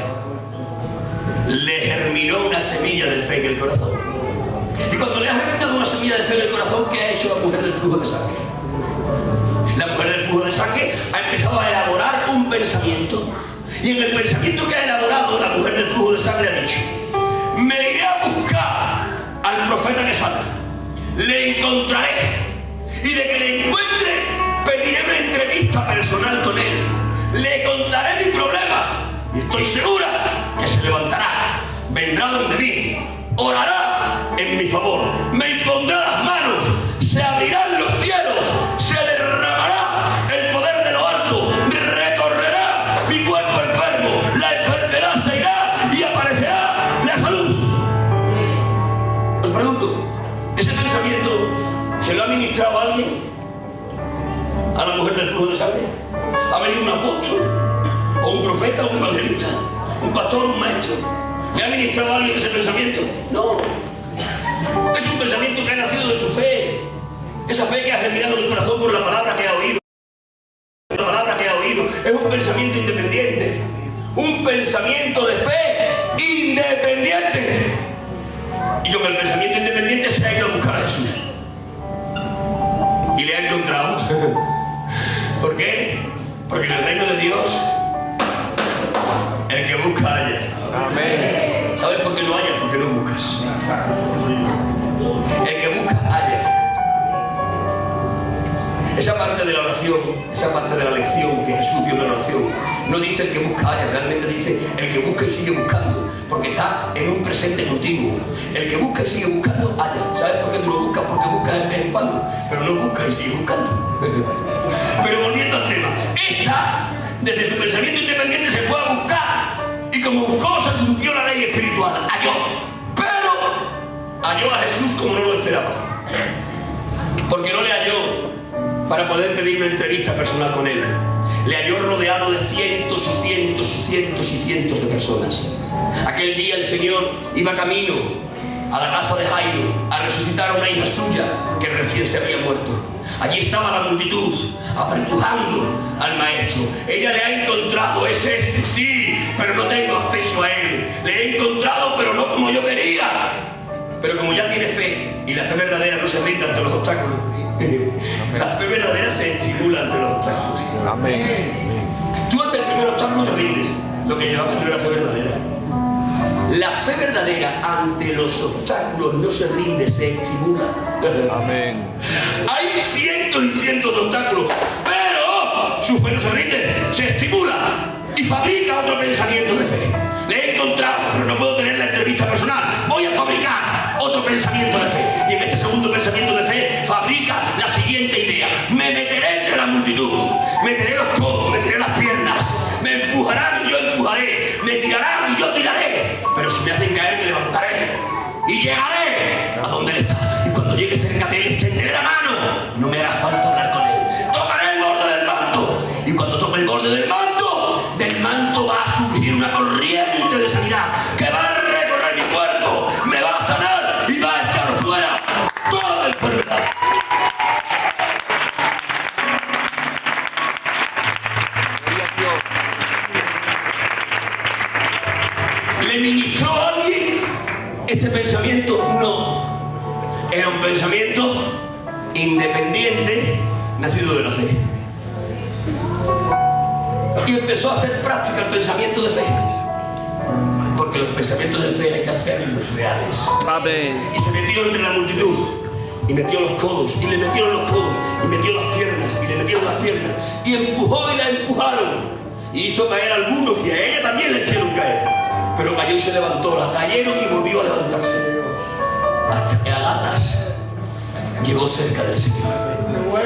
S1: le germinó una semilla de fe en el corazón. Y cuando le ha germinado una semilla de fe en el corazón, ¿qué ha hecho la mujer del flujo de sangre? La mujer del flujo de sangre ha empezado a elaborar un pensamiento. Y en el pensamiento que ha elaborado la mujer del flujo de sangre ha dicho: me iré a buscar al profeta que sana, le encontraré, y de que le encuentre pediré una entrevista personal con él, le contaré mi problema y estoy segura que se levantará, vendrá donde mí, orará en mi favor, me impondrá las manos, se abrirán los cielos, se derramará el poder de lo alto, recorrerá mi cuerpo enfermo, la enfermedad se irá y aparecerá la salud. Os pregunto, ¿ese pensamiento se lo ha ministrado a alguien? ¿A la mujer del flujo de sangre? ¿Ha venido un apóstol? ¿O un profeta? ¿O un evangelista? ¿Un pastor? ¿Un maestro? ¿Le ha ministrado a alguien ese pensamiento? No. Es un pensamiento que ha nacido de su fe. Esa fe que ha germinado en el corazón por la palabra que ha oído. La palabra que ha oído es un pensamiento independiente. Un pensamiento de fe independiente. Y con el pensamiento independiente se ha ido a buscar a Jesús. Y le ha encontrado. ¿Por qué? Porque en el reino de Dios, el que busca halla.
S2: Amén.
S1: ¿Sabes por qué no halla? Porque no buscas. El que busca halla. Esa parte de la oración, esa parte de la lección que Jesús dio de la oración, no dice el que busca halla, realmente dice el que busca y sigue buscando, porque está en un presente continuo. El que busca y sigue buscando halla. ¿Sabes por qué tú lo buscas? Porque buscas de vez en cuando, pero no buscas y sigues buscando. Pero volviendo al tema, esta, desde su pensamiento independiente, se fue a buscar, y como buscó, se cumplió la ley espiritual, halló. Pero halló a Jesús como no lo esperaba, porque no le halló para poder pedir una entrevista personal con él. Le halló rodeado de cientos y cientos y cientos y cientos de personas. Aquel día el Señor iba camino a la casa de Jairo a resucitar a una hija suya que recién se había muerto. Allí estaba la multitud apretujando al maestro. Ella le ha encontrado, es ese, sí, pero no tengo acceso a él. Le he encontrado, pero no como yo quería. Pero como ya tiene fe, y la fe verdadera no se rinde ante los obstáculos, la fe verdadera se estimula ante los obstáculos.
S2: Amén.
S1: Tú ante el primer obstáculo te rindes. Lo que llevaba no era fe verdadera. La fe verdadera ante los obstáculos no se rinde, se estimula.
S2: Amén.
S1: Hay cientos y cientos de obstáculos, pero su fe no se rinde, se estimula.
S3: y fabrica otro pensamiento de fe. Le he encontrado, pero no puedo tener la entrevista personal. Voy a fabricar otro pensamiento de fe. Y en este segundo pensamiento de fe fabrica la siguiente idea: me meteré entre la multitud, meteré los codos, meteré las piernas, me empujarán y yo empujaré, me tirarán y yo tiraré, pero si me hacen caer me levantaré y llegaré a donde él está. Y cuando llegue cerca de él extenderé la mano, no me hará falta hablar con él. Tocaré el borde del manto, y cuando toque el borde del manto va a surgir una corriente de sanidad que va a recorrer mi cuerpo, me va a sanar y va a echar fuera toda enfermedad. ¿Le ministró a alguien este pensamiento? No. Era un pensamiento independiente, nacido de la fe. Y empezó a hacer práctica el pensamiento de fe. Porque los pensamientos de fe hay que hacerlos reales.
S2: Amén.
S3: Y se metió entre la multitud. Y metió los codos. Y le metieron los codos. Y metió las piernas. Y le metieron las piernas. Y empujó y la empujaron. Y hizo caer a algunos. Y a ella también le hicieron caer. Pero cayó y se levantó. La cayeron y volvió a levantarse. Hasta que Agatas llegó cerca del Señor.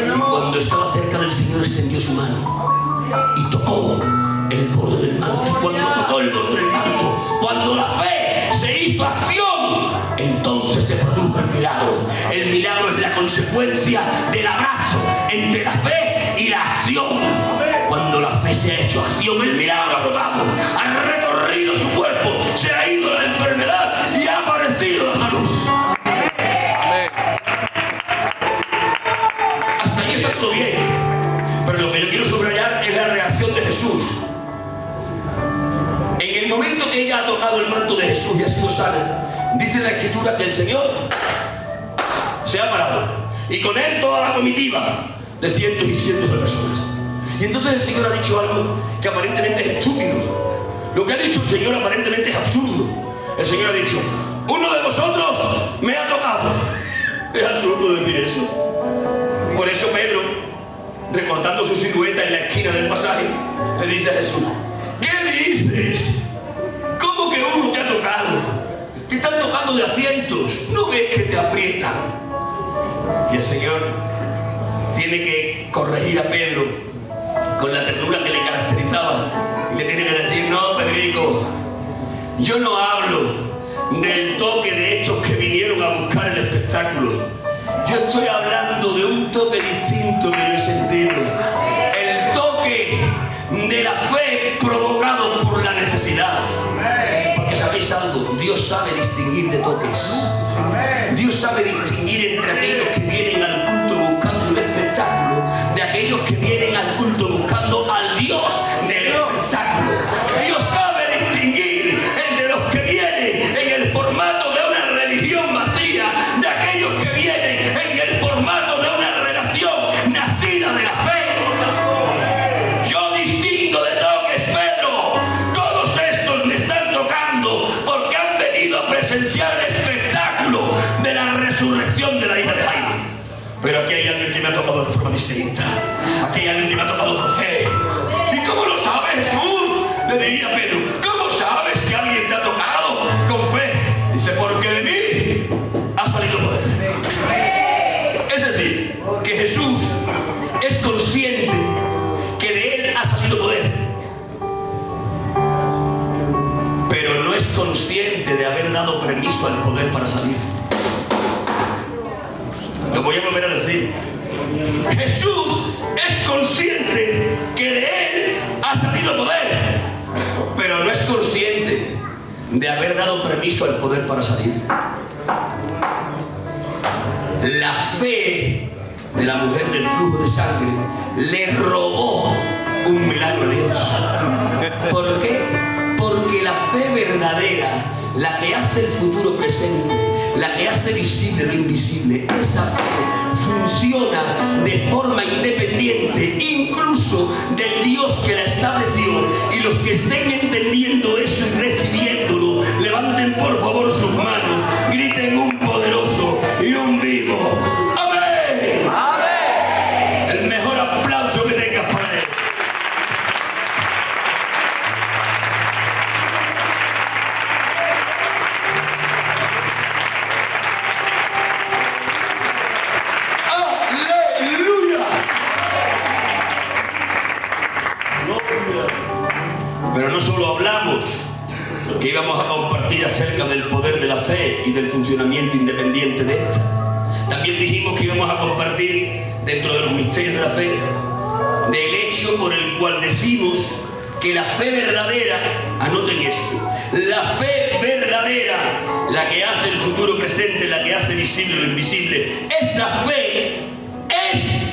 S3: Y cuando estaba cerca del Señor extendió su mano y tocó el borde del manto. Cuando tocó el borde del manto, cuando la fe se hizo acción, entonces se produjo el milagro. El milagro es la consecuencia del abrazo entre la fe y la acción. Cuando la fe se ha hecho acción, el milagro ha brotado, ha recorrido su cuerpo, se ha ido la enfermedad y ha aparecido la salud. Hasta ahí está todo bien, pero lo que yo quiero subrayar es la reacción de Jesús. En el momento que ella ha tocado el manto de Jesús y ha sido sana, dice la Escritura que el Señor se ha parado y con él toda la comitiva de cientos y cientos de personas. Y entonces el Señor ha dicho algo que aparentemente es estúpido. Lo que ha dicho el Señor aparentemente es absurdo. El Señor ha dicho: uno de vosotros me ha tocado. Es absurdo decir eso. Por eso Pedro, recortando su silueta en la esquina del pasaje, le dice a Jesús: ¿qué dices? ¿Cómo que uno te ha tocado? Te están tocando de a cientos. ¿No ves que te aprietan? Y el Señor tiene que corregir a Pedro con la ternura que le caracterizaba y le tiene que decir: no, Pedrico, yo no hablo del toque de estos que vinieron a buscar el espectáculo. Yo estoy hablando de un toque distinto que yo he sentido. El toque de la fe provocado por la necesidad. Porque sabéis algo, Dios sabe distinguir de toques. Dios sabe distinguir entre aquellos que vienen al culto buscando un espectáculo de aquellos que vienen al culto buscando al Dios del espectáculo. Dios sabe distinguir entre los que vienen en el formato de una religión vacía de aquellos que vienen en el formato de una relación nacida de la fe. Yo distingo de toques, Pedro. Todos estos me están tocando porque han venido a presenciar el espectáculo de la resurrección de la hija de Jairo. Pero aquí hay alguien que me ha tocado de forma distinta. Aquí hay alguien que me ha tocado con fe. ¿Y cómo lo sabes, Jesús? Le diría a Pedro: ¿cómo sabes que alguien te ha tocado con fe? Dice: porque de mí ha salido poder. Es decir, que Jesús es consciente que de él ha salido poder, pero no es consciente de haber dado permiso al poder para salir. Lo voy a volver a decir. Jesús es consciente que de él ha salido poder, pero no es consciente de haber dado permiso al poder para salir. La fe de la mujer del flujo de sangre le robó un milagro a Dios. ¿Por qué? Porque la fe verdadera, la que hace el futuro presente, la que hace visible lo invisible, esa fe funciona de forma independiente incluso del Dios que la estableció. Y los que estén entendiendo eso y recibiéndolo, levanten por favor sus manos, griten un poderoso y un vivo ¡amén! ¡Amén! El mejor aplauso que tengas para él. Pero no solo hablamos que íbamos a compartir acerca del poder de la fe y del funcionamiento independiente de esta. También dijimos que íbamos a compartir dentro de los misterios de la fe del hecho por el cual decimos que la fe verdadera, anoten esto, la fe verdadera, la que hace el futuro presente, la que hace visible lo invisible, esa fe es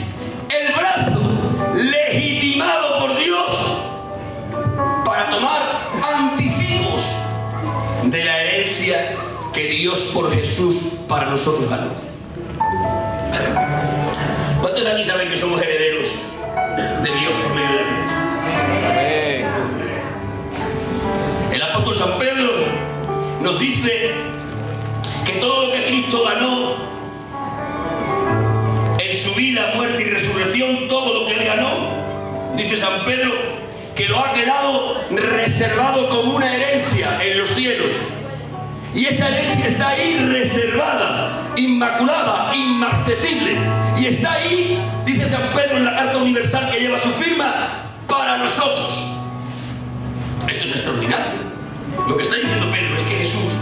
S3: el brazo legitimado por Dios para tomar anticipos de la herencia que Dios por Jesús para nosotros ganó. ¿Cuántos de aquí saben que somos herederos de Dios por medio de Cristo?
S2: Amén.
S3: El apóstol San Pedro nos dice que todo lo que Cristo ganó en su vida, muerte y resurrección, todo lo que Él ganó, dice San Pedro, que lo ha quedado reservado como una herencia en los cielos. Y esa herencia está ahí reservada, inmaculada, inaccesible. Y está ahí, dice San Pedro en la carta universal que lleva su firma, para nosotros. Esto es extraordinario. Lo que está diciendo Pedro es que Jesús,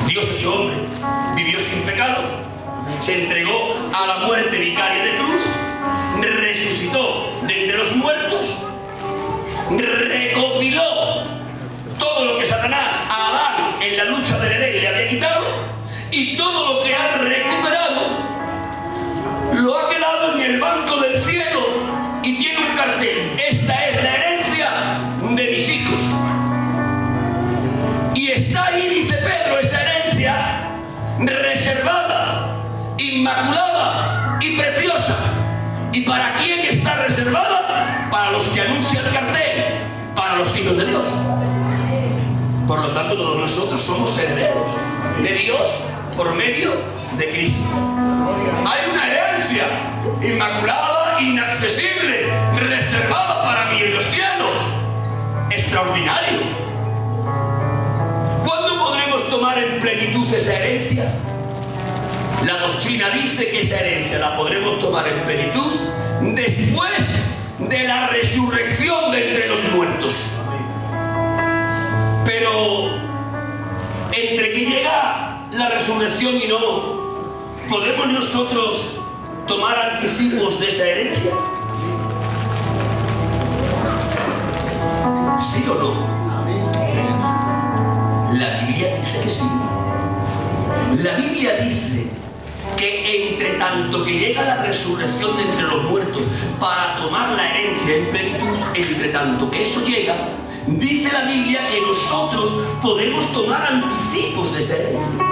S3: Dios hecho hombre, vivió sin pecado, se entregó a la muerte vicaria de cruz, resucitó de entre los muertos, recopiló todo lo que Satanás a Adán en la lucha del Edén le había quitado, y todo lo que ha recuperado lo ha quedado en el banco del cielo y tiene un cartel: esta es la herencia de mis hijos. Y está ahí, dice Pedro, esa herencia reservada, inmaculada y preciosa. ¿Y para quién está reservada? Para los que anuncia el cartel, para los hijos de Dios. Por lo tanto, todos nosotros somos herederos de Dios por medio de Cristo. Hay una herencia inmaculada, inaccesible, reservada para mí en los cielos. Extraordinario. ¿Cuándo podremos tomar en plenitud esa herencia? La doctrina dice que esa herencia la podremos tomar en plenitud después de la resurrección de entre los muertos. Pero entre que llega la resurrección y no, ¿podemos nosotros tomar anticipos de esa herencia? ¿Sí o no? La Biblia dice que sí. La Biblia dice que entre tanto que llega la resurrección de entre los muertos para tomar la herencia en plenitud, entre tanto que eso llega, dice la Biblia que nosotros podemos tomar anticipos de esa herencia.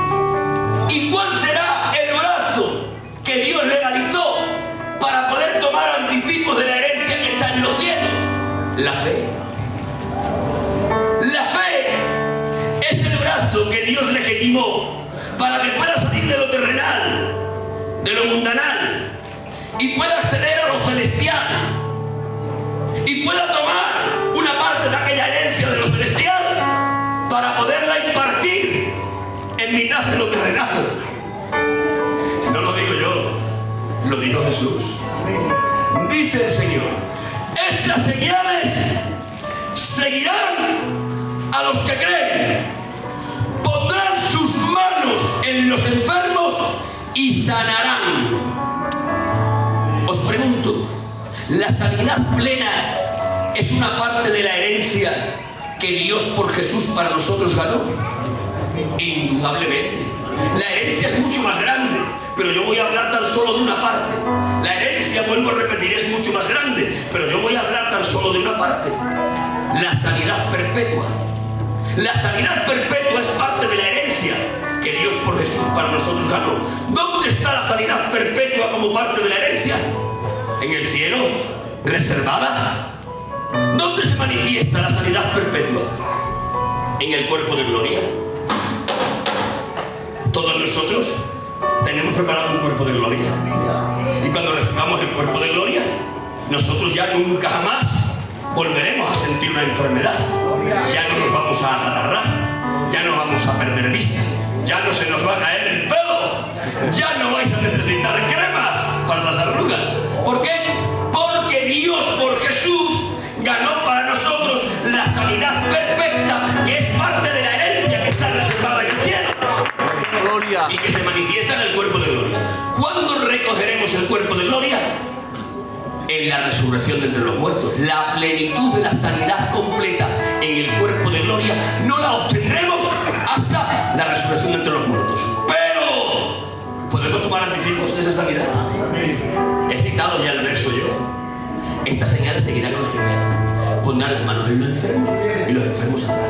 S3: ¿Y cuál será el brazo que Dios legalizó para poder tomar anticipos de la herencia que está en los cielos? La fe. La fe es el brazo que Dios legitimó para que pueda salir de lo terrenal, de lo mundanal, y pueda acceder a lo celestial, y pueda tomar una parte de aquella herencia de lo celestial para poderla impartir en mitad de lo terrenal. No lo digo yo, lo dijo Jesús. Dice el Señor: estas señales seguirán a los que creen. Pondrán sus manos en los enfermos y sanarán. Os pregunto, ¿la sanidad plena es una parte de la herencia que Dios por Jesús para nosotros ganó? Indudablemente. La herencia es mucho más grande, pero yo voy a hablar tan solo de una parte. La herencia, vuelvo a repetir, es mucho más grande, pero yo voy a hablar tan solo de una parte. La sanidad perpetua. La sanidad perpetua es parte de la herencia que Dios por Jesús para nosotros ganó. ¿Dónde está la sanidad perpetua como parte de la herencia? En el cielo, reservada. ¿Dónde se manifiesta la sanidad perpetua? En el cuerpo de gloria. Todos nosotros tenemos preparado un cuerpo de gloria. Y cuando recibamos el cuerpo de gloria, nosotros ya nunca jamás volveremos a sentir una enfermedad. Ya no nos vamos a acatarrar, ya no vamos a perder vista, ya no se nos va a caer el pelo, ya no vais a necesitar cremas para las arrugas. ¿Por qué? Porque Dios por Jesús ganó para nosotros sanidad perfecta que es parte de la herencia que está reservada en el cielo
S2: Gloria.
S3: y que se manifiesta en el cuerpo de gloria. ¿Cuándo recogeremos el cuerpo de gloria? En la resurrección de entre los muertos. La plenitud de la sanidad completa en el cuerpo de gloria no la obtendremos hasta la resurrección de entre los muertos. Pero podemos tomar anticipos de esa sanidad. He citado ya el verso yo. Estas señales seguirán a los que crean. Pondrán las manos en los enfermos y los enfermos saldrán.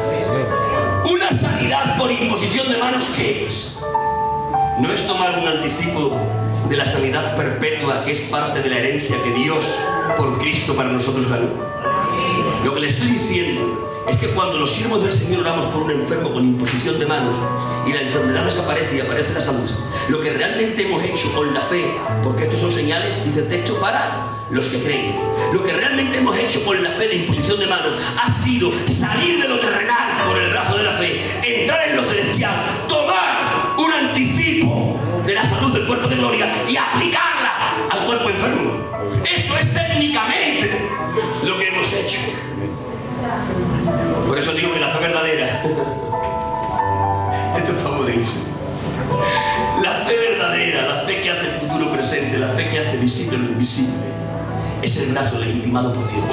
S3: Una sanidad por imposición de manos, ¿qué es? No es tomar un anticipo de la sanidad perpetua que es parte de la herencia que Dios por Cristo para nosotros ganó. Lo que le estoy diciendo es que cuando los siervos del Señor oramos por un enfermo con imposición de manos y la enfermedad desaparece y aparece la salud, lo que realmente hemos hecho con la fe, porque estos son señales, dice el texto, para los que creen, lo que realmente hemos hecho con la fe de imposición de manos ha sido salir de lo terrenal por el brazo de la fe, entrar en lo celestial, tomar un anticipo de la salud del cuerpo de gloria y aplicarla al cuerpo enfermo. Eso es técnicamente lo que hemos hecho. Por eso digo que la fe verdadera, esto es fabuloso, la fe verdadera, la fe que hace el futuro presente, la fe que hace visible lo invisible, es el brazo legitimado por Dios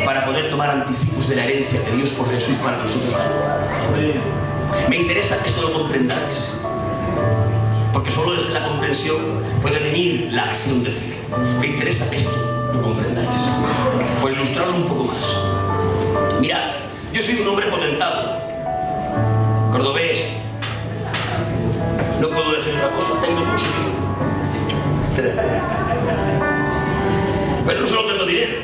S3: para poder tomar anticipos de la herencia que Dios por Jesús para nosotros ganó. Me interesa que esto lo comprendáis, porque solo desde la comprensión puede venir la acción de fe. Me interesa que esto lo comprendáis. Por ilustrarlo un poco más. Mirad, yo soy un hombre potentado, cordobés. No puedo decir otra cosa, tengo mucho dinero. Pero no solo tengo dinero.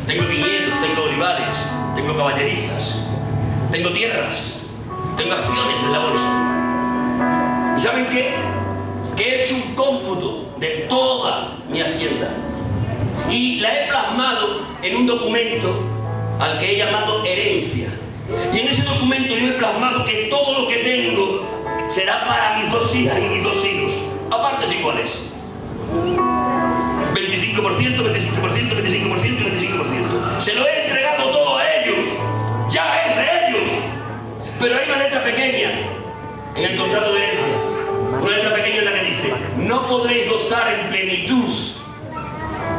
S3: Tengo viñedos, tengo olivares, tengo caballerizas, tengo tierras, tengo acciones en la bolsa. ¿Y saben qué? Que he hecho un cómputo de toda mi hacienda y la he plasmado en un documento al que he llamado herencia. Y en ese documento yo he plasmado que todo lo que tengo será para mis 2 hijas y mis 2 hijos, a partes iguales. 25%, 25%, 25% y 25%. Se lo he entregado todo a ellos. Ya es de ellos. Pero hay una letra pequeña en el contrato de herencia. Una letra pequeña en la que dice: no podréis gozar en plenitud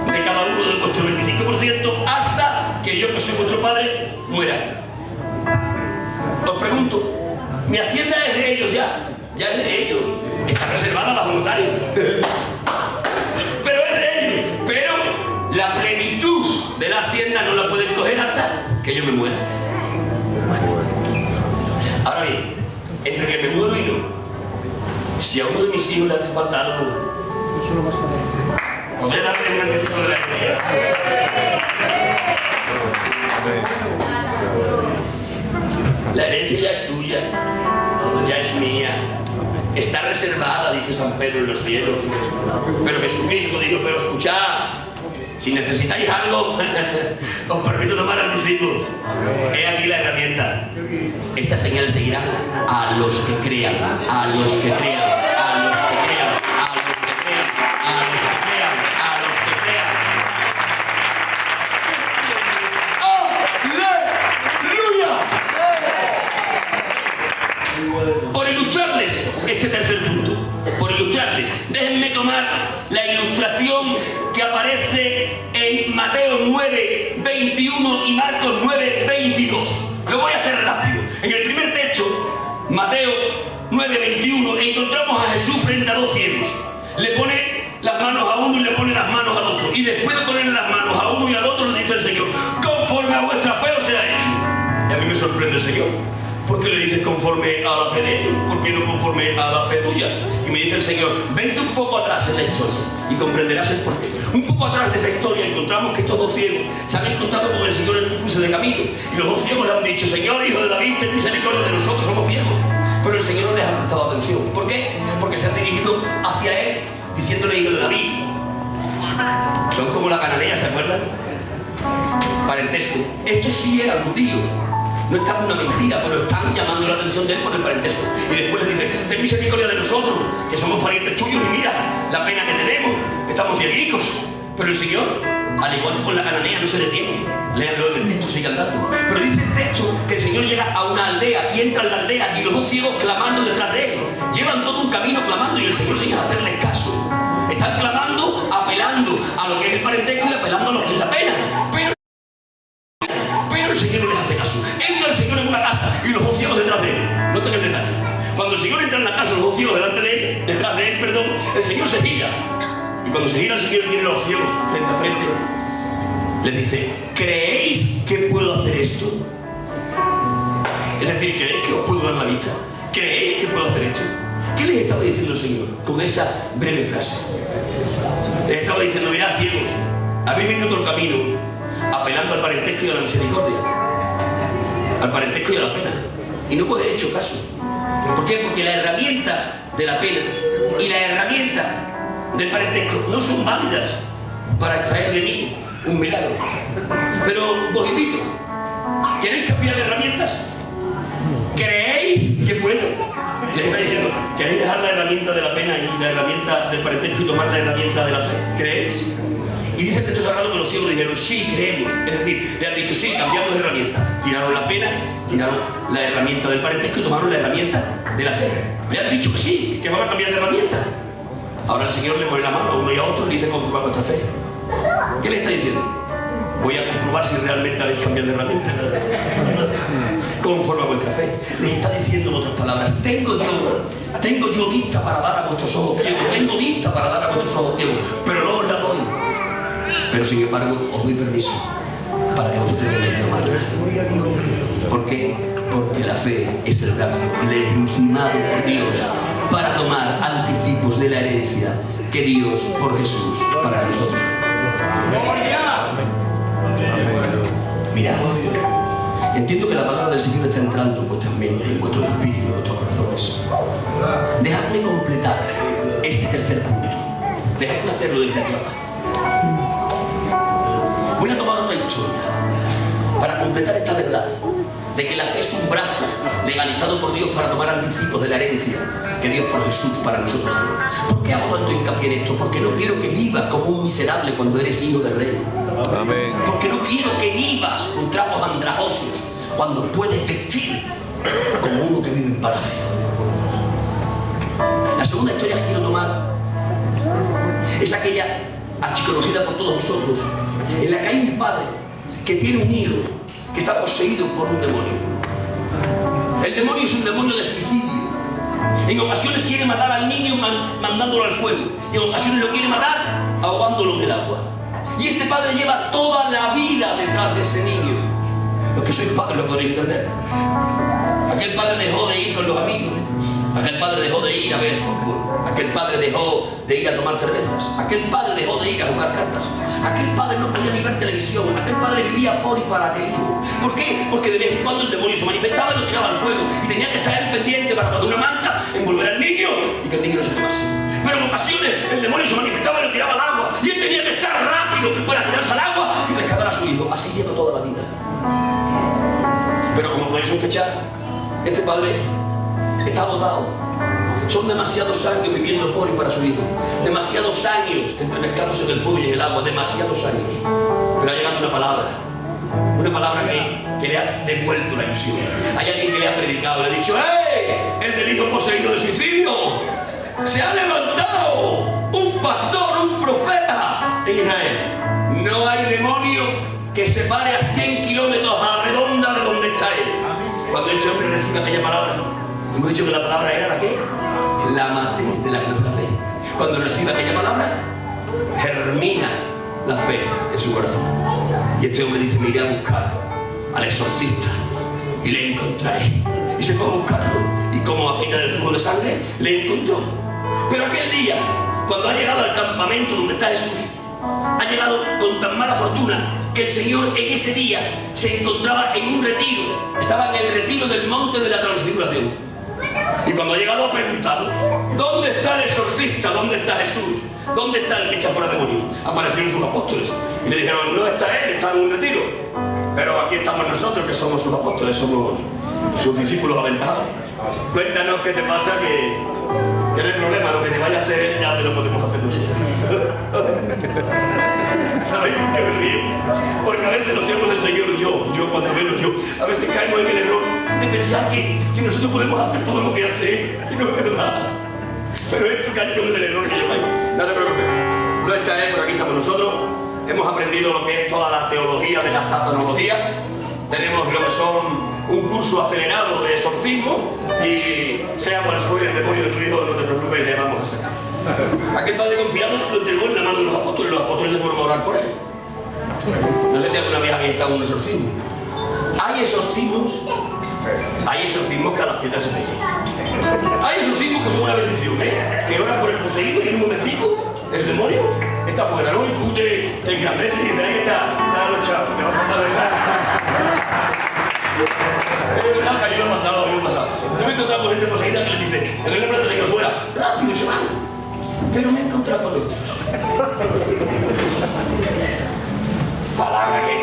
S3: de cada uno de vuestro 25% hasta que yo, que soy vuestro padre, muera. Os pregunto, mi hacienda es de ellos ya. Ya es de ellos. Está reservada bajo notario. Pero es de ellos. Pero la plenitud de la hacienda no la pueden coger hasta que yo me muera. Ahora bien, entre que me muero y no, si a uno de mis hijos le hace falta algo, ¿podré darle un anticipo de la herencia? La herencia ya es tuya, ya es mía, está reservada, dice San Pedro en los cielos. Pero Jesucristo dijo: pero escuchad, si necesitáis algo, os permito tomar anticipos. He aquí la herramienta. Estas señales seguirán a los que crean, a los que crean, a los que crean, a los que crean, a los que crean, a los que crean. ¡Aleluya! Por ilustrarles este tercer punto, por ilustrarles, déjenme tomar la ilustración que aparece en Mateo 9:21 y Marcos 9:22. Lo voy a hacer rápido. En el primer texto, Mateo 9:21, encontramos a Jesús frente a 2 ciegos. Le pone las manos a uno y le pone las manos al otro. Y después de ponerle las manos a uno y al otro, le dice el Señor: conforme a vuestra fe os sea hecho. Y a mí me sorprende el Señor. ¿Por qué le dices conforme a la fe de ellos? ¿Por qué no conforme a la fe tuya? Y me dice el Señor: vente un poco atrás en la historia y comprenderás el porqué. Un poco atrás de esa historia encontramos que estos 2 ciegos se han encontrado con el Señor en un cruce de caminos. Y los 2 ciegos le han dicho: Señor, hijo de David, ten misericordia de nosotros, somos ciegos. Pero el Señor no les ha prestado atención. ¿Por qué? Porque se han dirigido hacia Él diciéndole: hijo de David. Son como la cananea, ¿se acuerdan? Parentesco. Estos sí eran judíos. No es tan una mentira, pero están llamando la atención de Él por el parentesco. Y después les dice: ten misericordia de nosotros, que somos parientes tuyos, y mira la pena que tenemos, estamos cieguicos. Pero el Señor al igual que con la cananea, no se detiene. Léanlo en el texto, sigue andando. Pero dice el texto que el Señor llega a una aldea y entra en la aldea y los dos ciegos clamando detrás de él. Llevan todo un camino clamando y el Señor sigue a hacerles caso. Están clamando, apelando a lo que es el parentesco y apelando a lo que es la pena. Pero el Señor no les hace caso. Entra el Señor en una casa y los dos ciegos detrás de él. Noten el detalle. Cuando el Señor entra en la casa, los dos ciegos delante de él, detrás de él, perdón, el Señor se gira. Y cuando se gira el Señor viene los ciegos frente a frente. Les dice, ¿creéis que puedo hacer esto? Es decir, ¿creéis que os puedo dar la vista? ¿Creéis que puedo hacer esto? ¿Qué les estaba diciendo el Señor con esa breve frase? Les estaba diciendo, mirad ciegos, habéis venido todo el camino apelando al parentesco y a la misericordia, al parentesco y a la pena, y no os he hecho caso. ¿Por qué? Porque la herramienta de la pena y la herramienta del parentesco no son válidas para extraer de mí un milagro. Pero os invito, ¿queréis cambiar de herramientas? ¿Creéis que puedo? Les está diciendo, ¿queréis dejar la herramienta de la pena y la herramienta del parentesco y tomar la herramienta de la fe? ¿Creéis? Y dice el texto sagrado que los ciegos le dijeron, sí, creemos. Es decir, le han dicho, sí, cambiamos de herramienta. Tiraron la pena, tiraron la herramienta del parentesco y tomaron la herramienta de la fe. Le han dicho que sí, que van a cambiar de herramienta. Ahora el Señor le pone la mano a uno y a otro y le dice, confirmad vuestra fe. ¿Qué le está diciendo? Voy a comprobar si realmente habéis cambiado de herramienta. Conforme a vuestra fe. Les está diciendo en otras palabras, tengo yo vista para dar a vuestros ojos ciegos, tengo vista para dar a vuestros ojos ciegos, pero no os la doy. Pero sin embargo, os doy permiso para que vosotros vengáis a tomarla. ¿Por qué? Porque la fe es el brazo legitimado por Dios para tomar anticipos de la herencia que Dios, por Jesús, para nosotros. Mirad, entiendo que la palabra del Señor está entrando en vuestras mentes, en vuestros espíritus, en vuestros corazones. Dejadme completar este tercer punto. Dejadme hacerlo desde aquí abajo. Voy a tomar otra historia para completar esta verdad de que la fe es un brazo legalizado por Dios para tomar anticipos de la herencia que Dios por Jesús para nosotros dio. ¿Por qué hago tanto hincapié en esto? Porque no quiero que vivas como un miserable cuando eres hijo de rey.
S2: Amén.
S3: Porque no quiero que vivas con trapos andrajosos cuando puedes vestir como uno que vive en palacio. La segunda historia que quiero tomar es aquella archiconocida por todos vosotros, en la que hay un padre que tiene un hijo que está poseído por un demonio. El demonio es un demonio de suicidio. En ocasiones quiere matar al niño mandándolo al fuego, y en ocasiones lo quiere matar ahogándolo en el agua. Y este padre lleva toda la vida detrás de ese niño. Los que sois padres lo podréis entender. Aquel padre dejó de ir con los amigos. Aquel padre dejó de ir a ver fútbol. Aquel padre dejó de ir a tomar cervezas. Aquel padre dejó de ir a jugar cartas. Aquel padre no podía ni ver televisión. Aquel padre vivía por y para aquel hijo. ¿Por qué? Porque de vez en cuando el demonio se manifestaba y lo tiraba al fuego. Y tenía que estar él pendiente para poner una manta, envolver al niño y que el niño no se quemase. Pero en ocasiones el demonio se manifestaba y lo tiraba al agua. Y él tenía que estar rápido para tirarse al agua y rescatar a su hijo. Así lleva toda la vida. Pero como podéis sospechar, este padre está dotado. Son demasiados años viviendo por y para su hijo. Demasiados años entremezclándose en el fuego y en el agua. Demasiados años. Pero ha llegado una palabra que le ha devuelto la ilusión. Hay alguien que le ha predicado, le ha dicho, ¡hey! El del hijo poseído de suicidio. Se ha levantado un pastor, un profeta en Israel. No hay demonio que se pare a 100 kilómetros a la redonda de donde está él. Cuando este hombre recibe aquella palabra, hemos dicho que la palabra era la ¿qué? La matriz de la cruz de la fe. Cuando recibe aquella palabra, germina la fe en su corazón. Y este hombre dice, me iré a buscar al exorcista y le encontraré. Y se fue a buscarlo. Y como a pena del flujo de sangre, le encontró. Pero aquel día, cuando ha llegado al campamento donde está Jesús, ha llegado con tan mala fortuna que el Señor en ese día se encontraba en un retiro. Estaba en el retiro del monte de la transfiguración. Y cuando ha llegado ha preguntado, ¿dónde está el exorcista? ¿Dónde está Jesús? ¿Dónde está el que echa fuera demonios? Aparecieron sus apóstoles y le dijeron, no está él, está en un retiro. Pero aquí estamos nosotros que somos sus apóstoles, somos sus discípulos aventajados. Cuéntanos qué te pasa, que no hay problema, lo que te vaya a hacer él ya te lo podemos hacer nosotros. ¿Sabéis por qué me río? Porque a veces los siervos del Señor, yo cuando menos yo, a veces caemos en el error de pensar que nosotros podemos hacer todo lo que hace Él, y no es verdad. Pero esto cayeron en el error que yo hay. No te preocupes, no está Él, por aquí estamos nosotros. Hemos aprendido lo que es toda la teología de la satanología. Tenemos lo que son un curso acelerado de exorcismo y sea cual fuere el demonio de tu hijo, no te preocupes, le vamos a sacar. Aquel padre confiado lo entregó en la mano de los apóstoles se fueron a orar por él. No sé si alguna vez habéis estado en un exorcismo. Hay exorcismos que a las piedras se pegan. Hay exorcismos que son una bendición, que oran por el poseído y en un momentico el demonio está fuera, ¿no? Y tú te engrandeces y dices, ahí está, chao, me va a pasar es verdad que a mí me ha pasado, Yo me he encontrado con gente poseída que les dice, en el nombre del Señor fuera, rápido se van. Pero me he encontrado con otros. Palabra que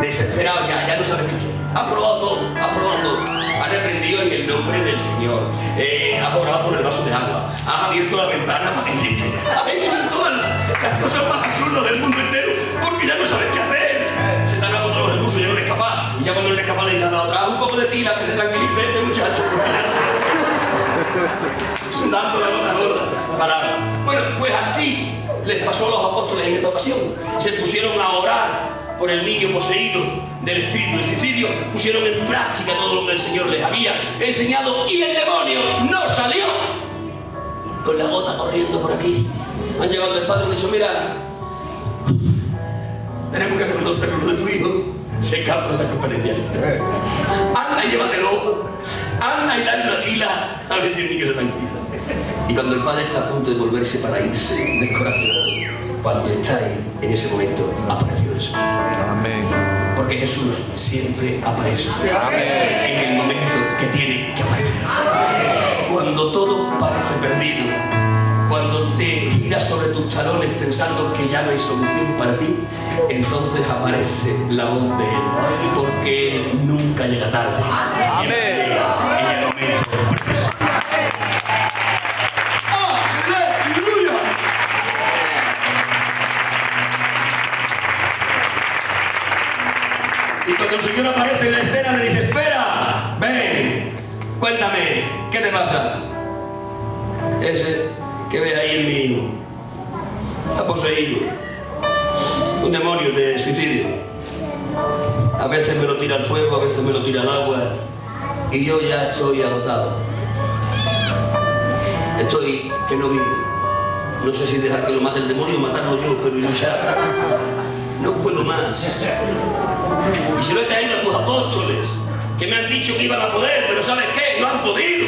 S3: desesperado ya no sabes qué hacer. Has probado todo. Has reprendido en el nombre del Señor. Has orado por el vaso de agua. Has abierto la ventana para que entre. Has hecho todas las cosas más absurdas del mundo entero porque ya no sabes qué hacer. Se te han agotado los recursos, ya no eres capaz. Y ya cuando no eres capaz le dices a la otra, un poco de tila que se tranquilice este muchacho. Dando la nota gorda. Palabra. Bueno, pues así les pasó a los apóstoles en esta ocasión. Se pusieron a orar por el niño poseído del espíritu de suicidio, pusieron en práctica todo lo que el Señor les había enseñado y el demonio no salió. Con la gota corriendo por aquí, han llegado el padre y le dicho, mira, tenemos que reconocer lo de tu hijo, se escapa nuestra competencia. Anda y llévatelo, anda y dale una tila, a ver si el niño se tranquiliza. Y cuando el padre está a punto de volverse para irse, descorazonado, cuando está ahí, en ese momento, apareció Jesús.
S2: Amén.
S3: Porque Jesús siempre aparece.
S2: Amén.
S3: En el momento que tiene que aparecer. Cuando todo parece perdido, cuando te giras sobre tus talones pensando que ya no hay solución para ti, entonces aparece la voz de Él. Porque Él nunca llega tarde. Siempre llega en el momento preciso. Y cuando el Señor aparece en la escena le dice, espera, ven, cuéntame, ¿qué te pasa? Ese que ves ahí en mi hijo está poseído, un demonio de suicidio. A veces me lo tira al fuego, a veces me lo tira al agua y yo ya estoy agotado. Estoy que no vivo. No sé si dejar que lo mate el demonio o matarlo yo, pero ya no puedo más. Y se lo he traído a tus apóstoles, que me han dicho que iban a poder, pero ¿sabes qué? No han podido.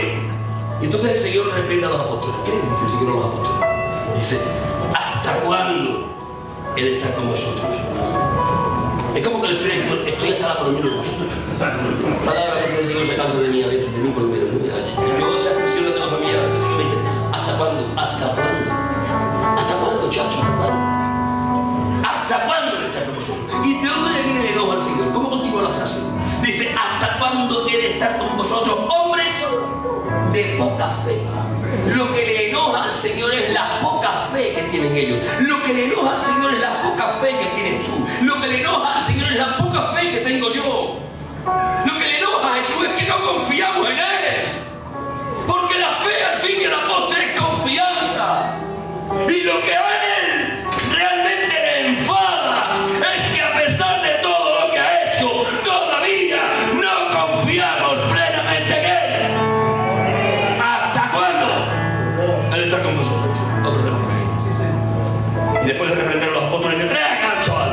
S3: Y entonces el Señor reprende a los apóstoles. ¿Qué le dice el Señor a los apóstoles? Dice, ¿hasta cuándo he de estar con vosotros? Es como que le estuviera diciendo, estoy hasta la comunión de vosotros. Palabra, a veces el Señor se cansa de mí, a veces de mí por lo menos. Yo esa expresión la tengo familiar, que el Señor me dice, ¿hasta cuándo? ¿Hasta cuándo? ¿Hasta cuándo, chacho? ¿Hasta cuándo? ¿Hasta cuándo he de estar con vosotros? ¿Y de dónde le viene el enojo al Señor? ¿Cómo continúa la frase? Dice, ¿hasta cuándo he de estar con vosotros, hombres de poca fe? Lo que le enoja al Señor es la poca fe que tienen ellos. Lo que le enoja al Señor es la poca fe que tienes tú. Lo que le enoja al Señor es la poca fe que tengo yo. Lo que le enoja a Jesús es que no confiamos en Él. Porque la fe al fin y a la postre es confianza. Y lo que a Él realmente le enfada es que a pesar de todo lo que ha hecho, todavía no confiamos plenamente en Él. ¿Hasta cuándo? Él está con nosotros, hombres de la fe. Y después de reprender a los apóstoles, dice, trae acá al chaval.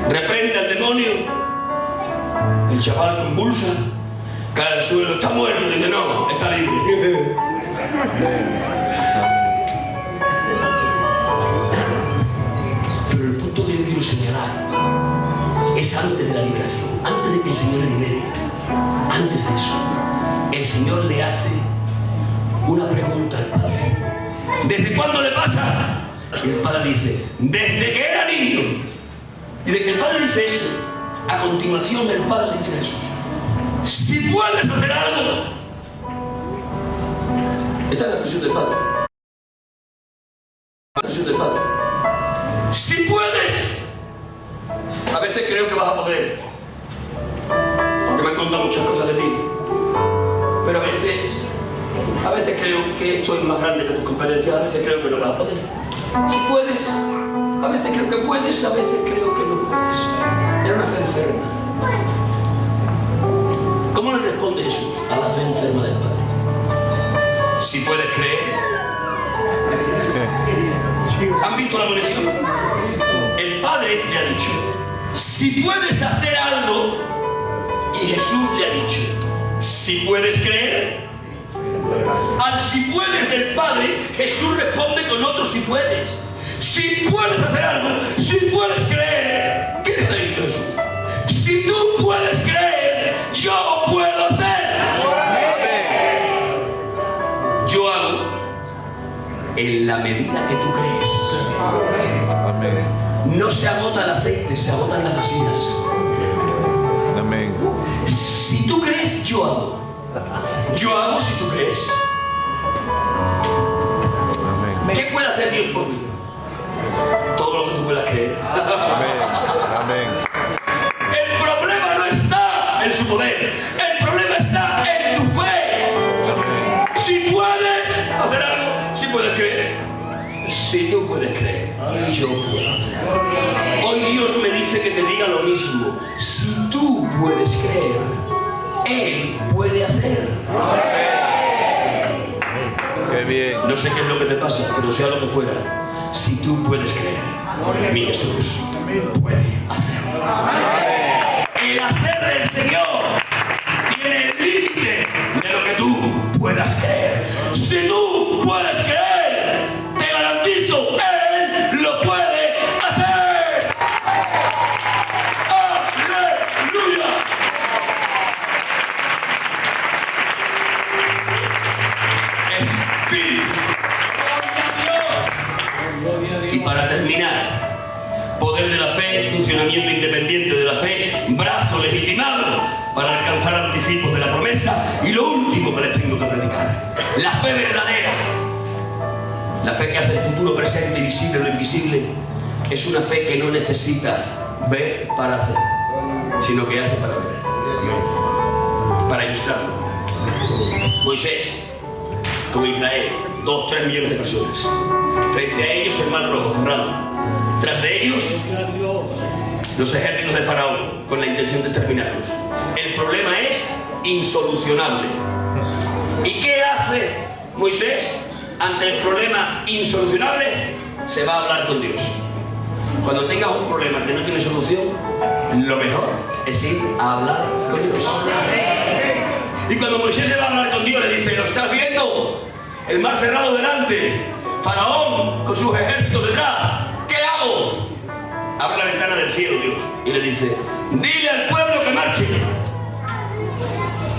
S3: Reprende al demonio. El chaval convulsa, cae al suelo, está muerto. Y dice, no, está libre. Pero el punto que yo quiero señalar es antes de la liberación, antes de que el Señor le libere, antes de eso, el Señor le hace una pregunta al Padre. ¿Desde cuándo le pasa? Y el Padre dice, desde que era niño. Y de que el Padre dice eso, a continuación el Padre le dice a Jesús, si puedes hacer algo, Esta es la expresión del Padre. La expresión del Padre. Si puedes, a veces creo que vas a poder, porque me han contado muchas cosas de ti, pero a veces creo que esto es más grande que tus competencias, a veces creo que no vas a poder. Si puedes, a veces creo que puedes, a veces creo que no puedes. Era una fe enferma. ¿Cómo le responde Jesús a la fe enferma del Padre? Si puedes creer. ¿Han visto la conexión? El Padre le ha dicho, si puedes hacer algo, y Jesús le ha dicho, si puedes creer. Al si puedes del Padre, Jesús responde con otro si puedes. Si puedes hacer algo, si puedes creer. ¿Qué está diciendo Jesús? Si tú puedes creer, yo puedo hacer. Yo hago en la medida que tú crees.
S2: Amén.
S3: No se agota el aceite, se agotan las vasijas.
S2: Amén.
S3: Si tú crees, yo hago. Yo hago si tú crees.
S2: Amén.
S3: ¿Qué puede hacer Dios por ti? Todo lo que tú puedas creer.
S2: Amén. Amén.
S3: El problema no está en su poder. El problema está en tu fe.
S2: Amén.
S3: Si puedes hacer algo, si puedes creer. Si tú puedes creer, yo puedo hacer. Hoy Dios me dice que te diga lo mismo. Si tú puedes creer, Él puede hacer.
S2: Qué bien.
S3: No sé qué es lo que te pasa, pero sea lo que fuera, si tú puedes creer, mi Jesús puede hacerlo. El hacer del Señor tiene el límite de lo que tú puedas creer. Si tú puedes creer, te garantizo, Él lo puede hacer. ¡Aleluya! Espíritu. Y para terminar, poder de la fe, funcionamiento independiente de la fe, brazo legitimado para alcanzar anticipos de la promesa, y lo último que les tengo que predicar, la fe verdadera. La fe que hace el futuro presente y visible lo invisible, es una fe que no necesita ver para hacer, sino que hace para ver. Para ilustrarlo, Moisés, como Israel, 2-3 millones de personas. Frente a ellos el mar rojo cerrado. Tras de ellos, los ejércitos de Faraón, con la intención de exterminarlos. El problema es insolucionable. ¿Y qué hace Moisés ante el problema insolucionable? Se va a hablar con Dios. Cuando tengas un problema que no tiene solución, lo mejor es ir a hablar con Dios. Y cuando Moisés se va a hablar con Dios, le dice, ¿lo estás viendo? El mar cerrado delante, Faraón con sus ejércitos detrás. ¿Qué hago? Abre la ventana del cielo, Dios, y le dice, dile al pueblo que marche.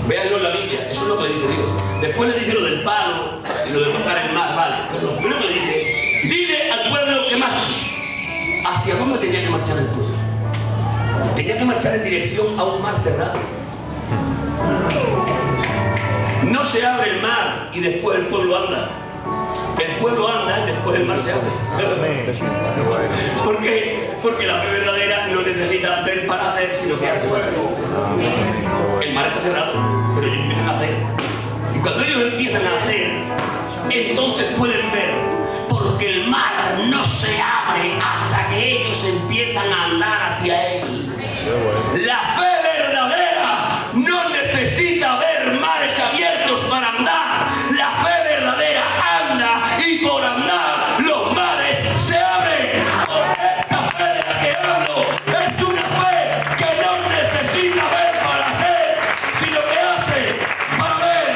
S3: Véanlo en la Biblia, eso es lo que le dice Dios. Después le dice lo del palo y lo de tocar el mar, vale. Pero lo primero que le dice es, dile al pueblo que marche. ¿Hacia dónde tenía que marchar el pueblo? Tenía que marchar en dirección a un mar cerrado. No se abre el mar y después el pueblo anda. El pueblo anda y después el mar se abre. ¿Por qué? Porque la fe verdadera no necesita ver para hacer, sino que hace para ver. El mar está cerrado, pero ellos empiezan a hacer. Y cuando ellos empiezan a hacer, entonces pueden ver, porque el mar no se abre hasta que ellos empiezan a andar hacia él. La fe verdadera no necesita ver mares abiertos para andar. La fe verdadera anda y por andar los mares se abren. Porque esta fe de la que hablo es una fe que no necesita ver para hacer, sino que hace para ver.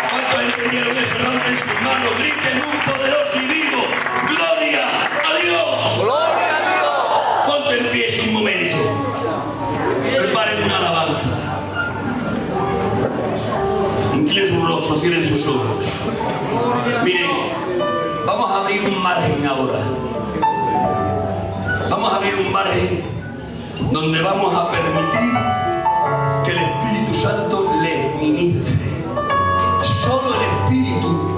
S3: ¿Cuántos entendieron eso? Levanten sus manos, griten un poderoso y vivo: ¡Gloria a Dios! ¡Gloria a Dios! Ponte en pie un momento. Preparen una alabanza. Inclinen su rostro, cierren sus ojos. Miren, vamos a abrir un margen ahora. Vamos a abrir un margen donde vamos a permitir que el Espíritu Santo les ministre. Solo el Espíritu Espíritu